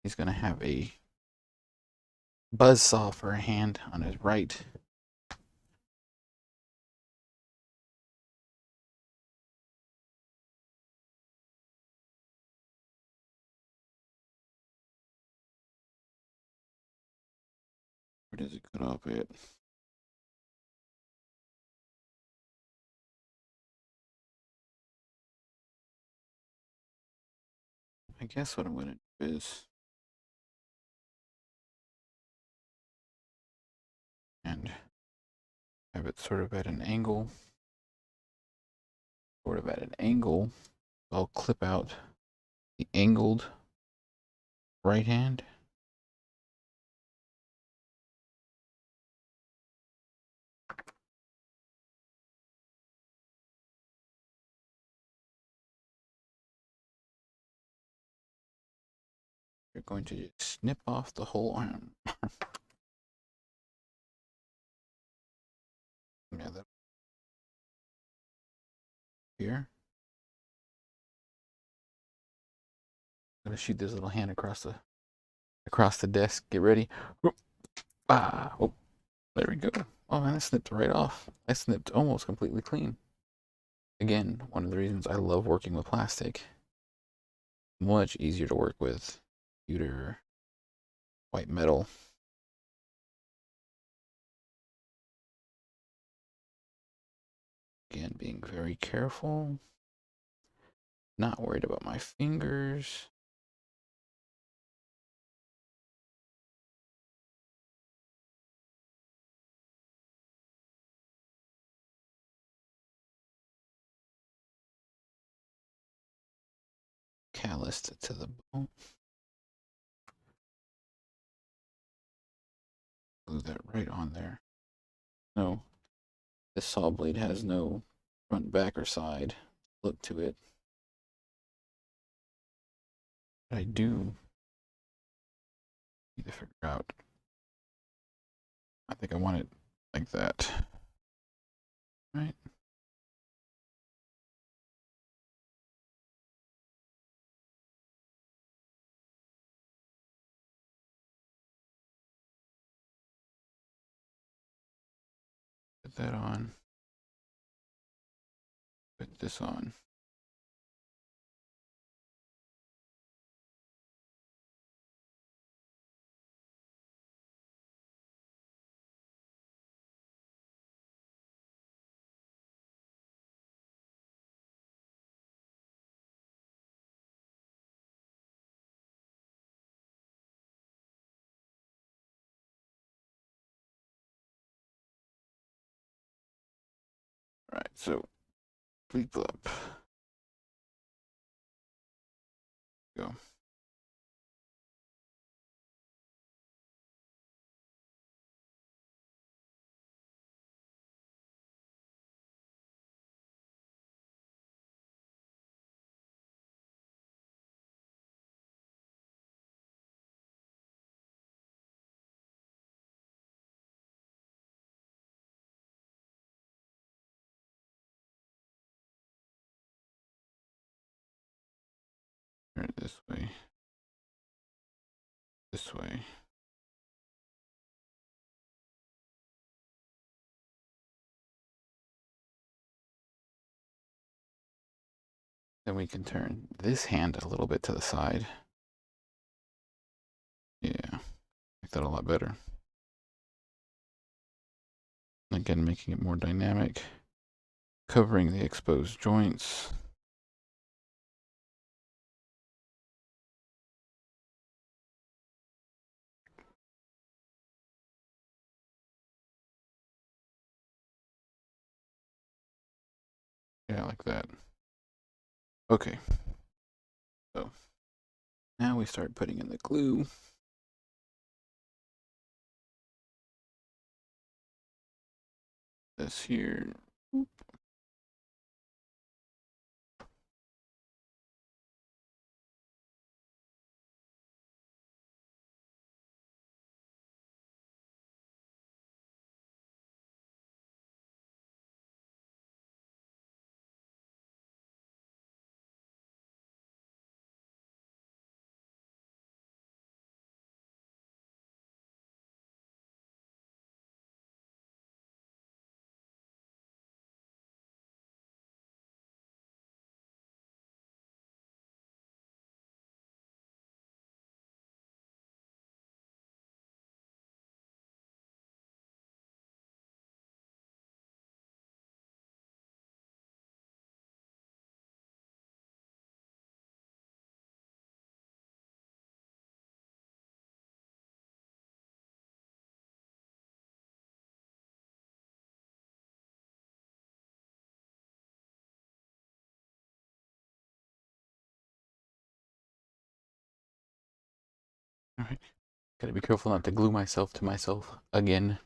He's going to have a buzzsaw for a hand on his right. Where does it cut off at? I guess what I'm going to do is, and have it sort of at an angle. Sort of at an angle. I'll clip out the angled right hand. You're going to just snip off the whole arm. Yeah, that here. I'm gonna shoot this little hand across the desk. Get ready. Ah, oh, there we go. Oh man, I snipped right off. I snipped almost completely clean. Again, one of the reasons I love working with plastic. Much easier to work with computer, white metal. Again, being very careful. Not worried about my fingers. Calloused to the bone. Glue that right on there. No, this saw blade has no front, back, or side look to it. But I do need to figure out. I think I want it like that. Right? Put that on. Put this on. All right, so bleep up. Go. this way, this way. Then we can turn this hand a little bit to the side. Yeah, make that a lot better. Again, making it more dynamic, covering the exposed joints. Yeah, like that. Okay. So now we start putting in the glue. This here. All right. Gotta be careful not to glue myself to myself again.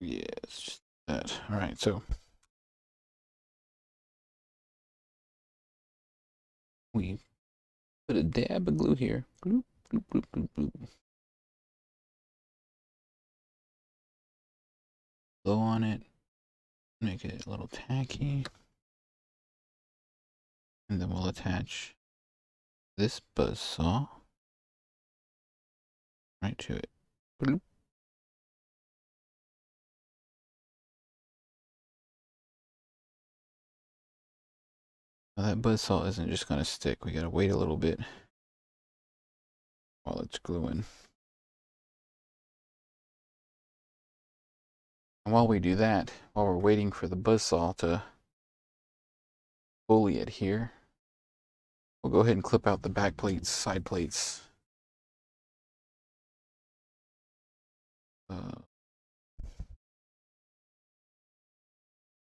Yeah, it's just that. All right, so we put a dab of glue here. Bloop, bloop, bloop, bloop, bloop. Blow on it. Make it a little tacky. And then we'll attach this buzz saw right to it. Bloop. Now that buzz saw isn't just gonna stick. We gotta wait a little bit while it's gluing. And while we do that, while we're waiting for the buzz saw to fully adhere, we'll go ahead and clip out the back plates, side plates.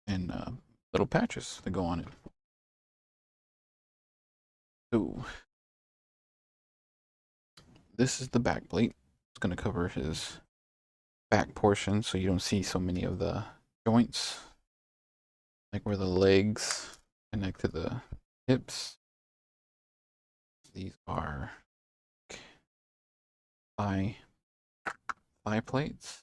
And little patches that go on it. So this is the back plate. It's going to cover his back portion so you don't see so many of the joints, like where the legs connect to the hips. These are thigh plates.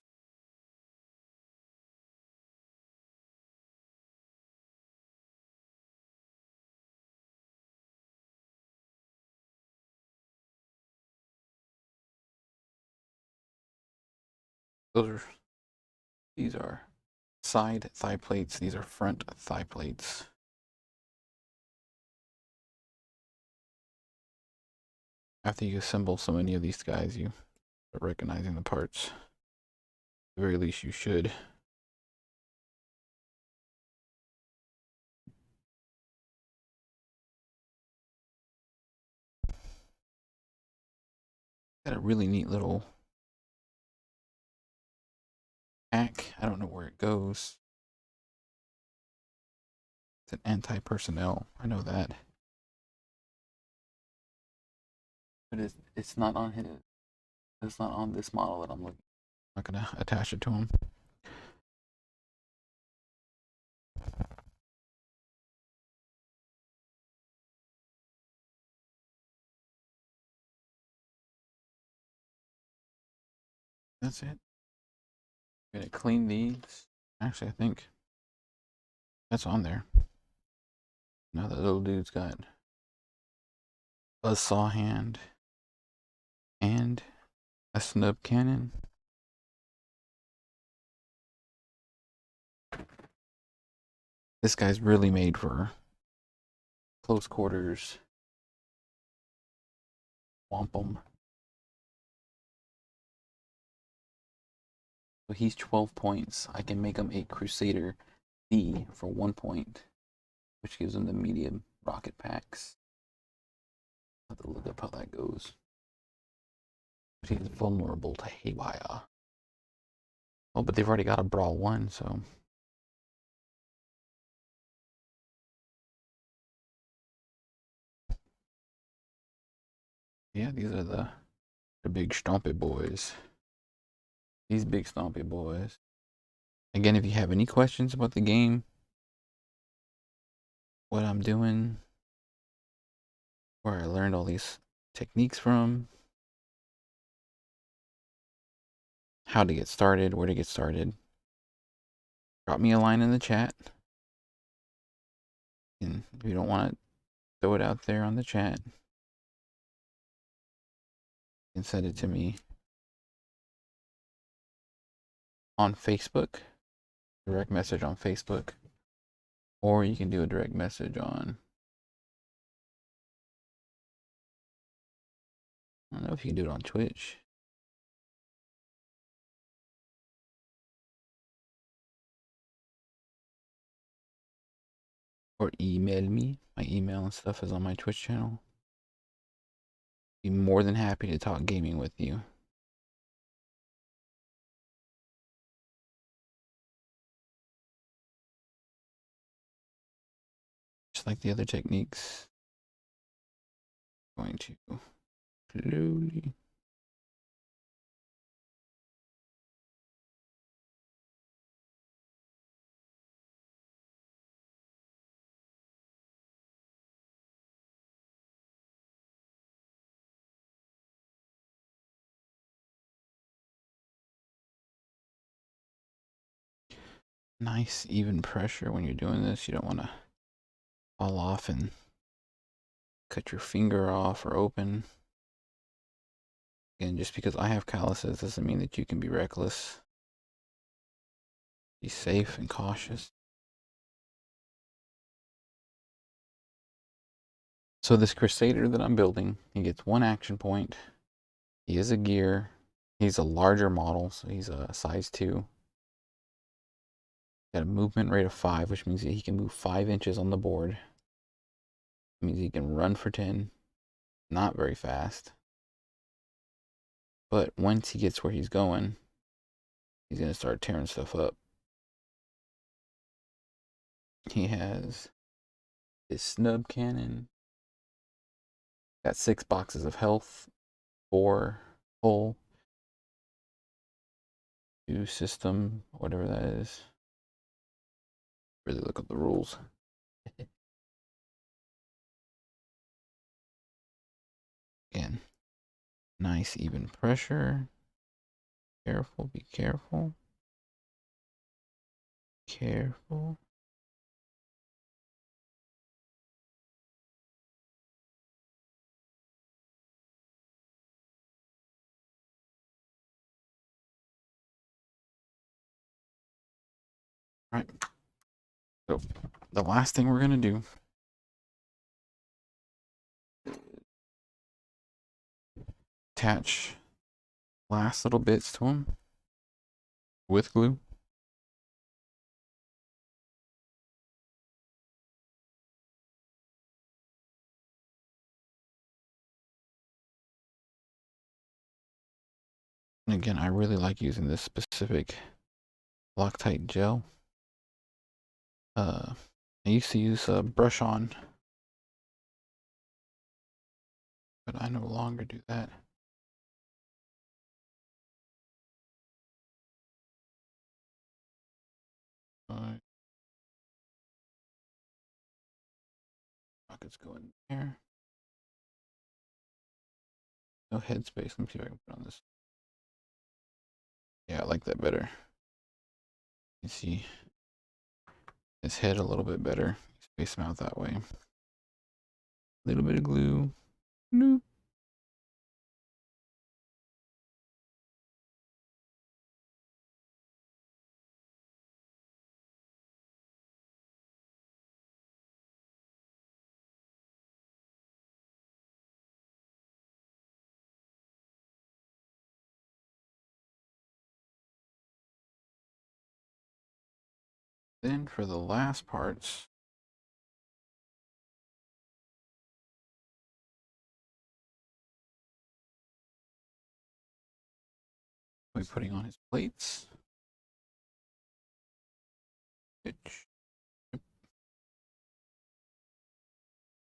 These are side thigh plates. These are front thigh plates. After you assemble so many of these guys, you start recognizing the parts. At the very least, you should. Got a really neat little hack. I don't know where it goes. It's an anti-personnel. I know that. But it's not on his. It's not on this model that I'm looking. I'm not gonna attach it to him. That's it. I'm gonna clean these. Actually, I think that's on there. Now that little dude's got a saw hand and a snub cannon. This guy's really made for close quarters. Wampum. So he's 12 points. I can make him a Crusader B for 1 point, which gives him the medium rocket packs. I'll have to look up how that goes. But he's vulnerable to haywire. Oh, but they've already got a Brawl 1, so. Yeah, these are the big stompy boys. These big stompy boys. Again, if you have any questions about the game, what I'm doing, where I learned all these techniques from, how to get started, where to get started, drop me a line in the chat. And if you don't want to throw it out there on the chat, you can send it to me on Facebook, direct message on Facebook, or you can do a direct message on, I don't know if you can do it on Twitch. Or email me. My email and stuff is on my Twitch channel. Be more than happy to talk gaming with you. Just like the other techniques. I'm going to slowly. Nice even pressure when you're doing this. You don't want to fall off and cut your finger off or open. Again, just because I have calluses doesn't mean that you can be reckless. Be safe and cautious. So this Crusader that I'm building, he gets 1 action point. He is a gear. He's a larger model, so he's a size 2. Got a movement rate of 5, which means that he can move 5 inches on the board. It means he can run for 10. Not very fast. But once he gets where he's going, he's going to start tearing stuff up. He has his snub cannon. Got 6 boxes of health. 4 full. 2 system, whatever that is. Really look up the rules. Again, nice even pressure. Careful, be careful. Careful. All right. So the last thing we're gonna do attach last little bits to them with glue. And again, I really like using this specific Loctite gel. I used to use brush on, but I no longer do that. Rockets go in there. No headspace. Let me see if I can put on this. Yeah, I like that better. You see his head a little bit better. Space him out that way. A little bit of glue. Nope. Then for the last parts, we'll be putting on his plates.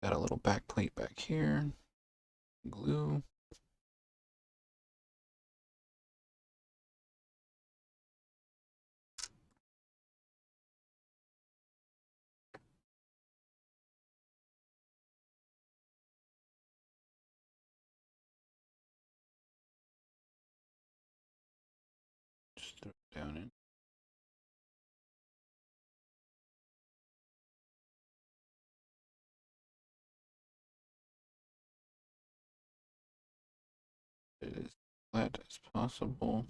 Got a little back plate back here. Glue. Just throw it down in. It is flat as possible.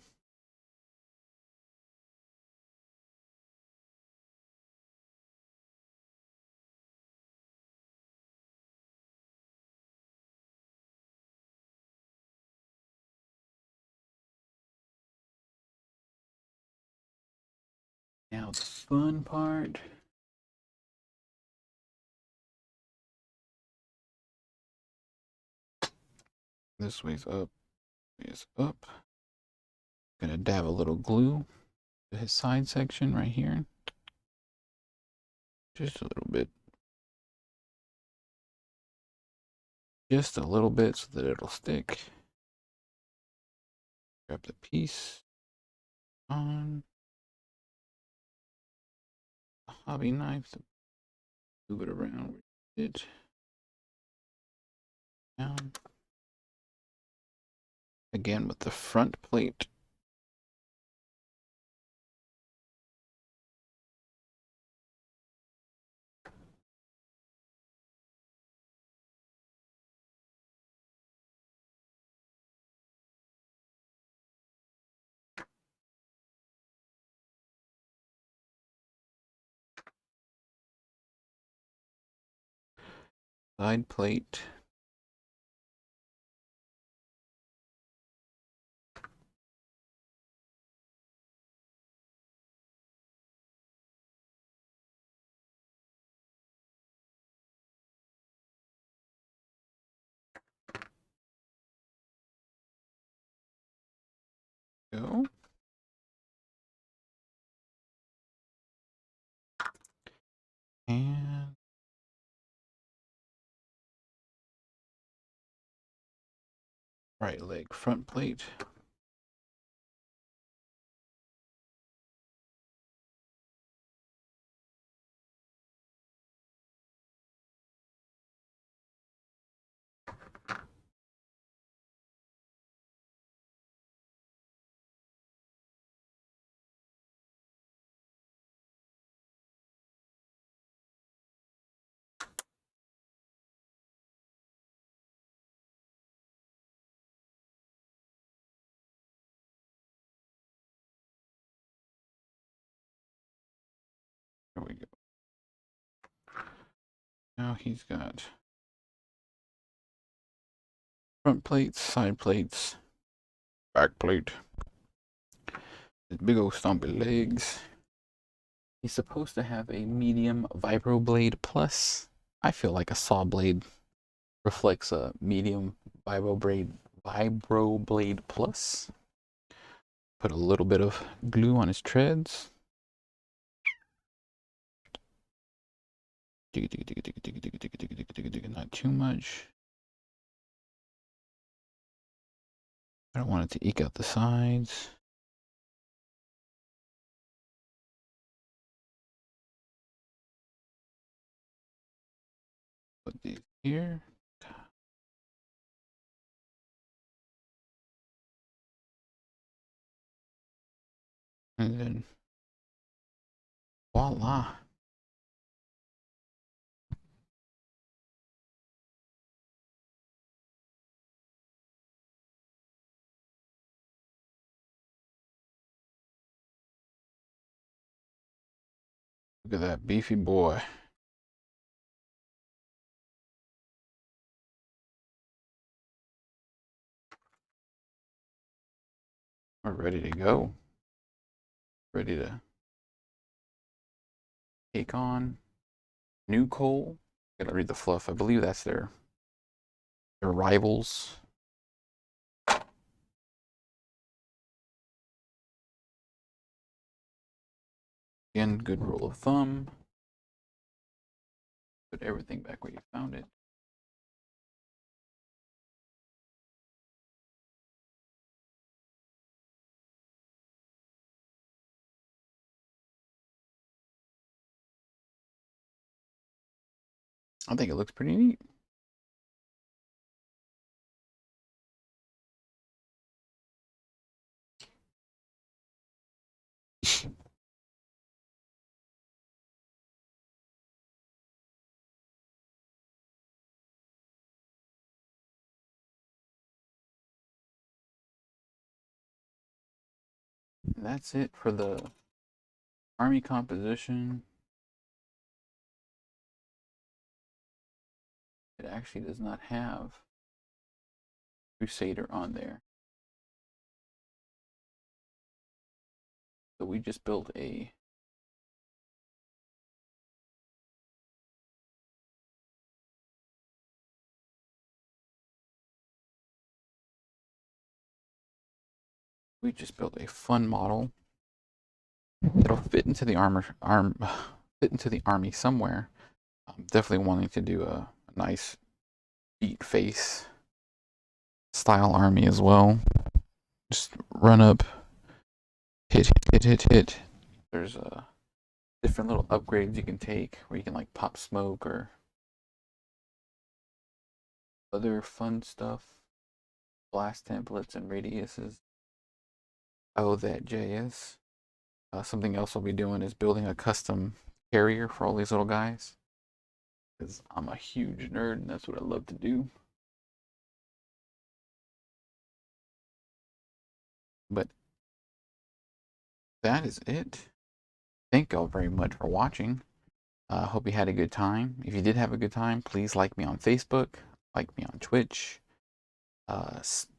Now the fun part. This way's up. Is up. Gonna dab a little glue to his side section right here. Just a little bit. Just a little bit so that it'll stick. Grab the piece on a hobby knife to move it around with it. Down. Again with the front plate. Side plate. Go. And right leg front plate. There we go. Now he's got front plates, side plates, back plate. His big old stompy legs. He's supposed to have a medium vibroblade plus. I feel like a saw blade reflects a medium vibroblade plus. Put a little bit of glue on his treads. Not too much. I don't want it to eke out the sides. Put these here. And then voila. Look at that beefy boy. We're ready to go. Ready to take on New Coal. Gotta read the fluff. I believe that's their rivals. Again, good rule of thumb. Put everything back where you found it. I think it looks pretty neat. And that's it for the army composition. It actually does not have Crusader on there. So we just built a fun model that'll fit into the fit into the army somewhere. I'm definitely wanting to do a nice beat face style army as well. Just run up, hit, hit, hit, hit, hit. There's different little upgrades you can take where you can like pop smoke or other fun stuff. Blast templates and radiuses. Oh, that JS. Something else we'll be doing is building a custom carrier for all these little guys. Because I'm a huge nerd and that's what I love to do. But that is it. Thank y'all very much for watching. Hope you had a good time. If you did have a good time, please like me on Facebook, like me on Twitch,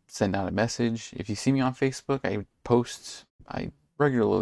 send out a message. If you see me on Facebook, I regularly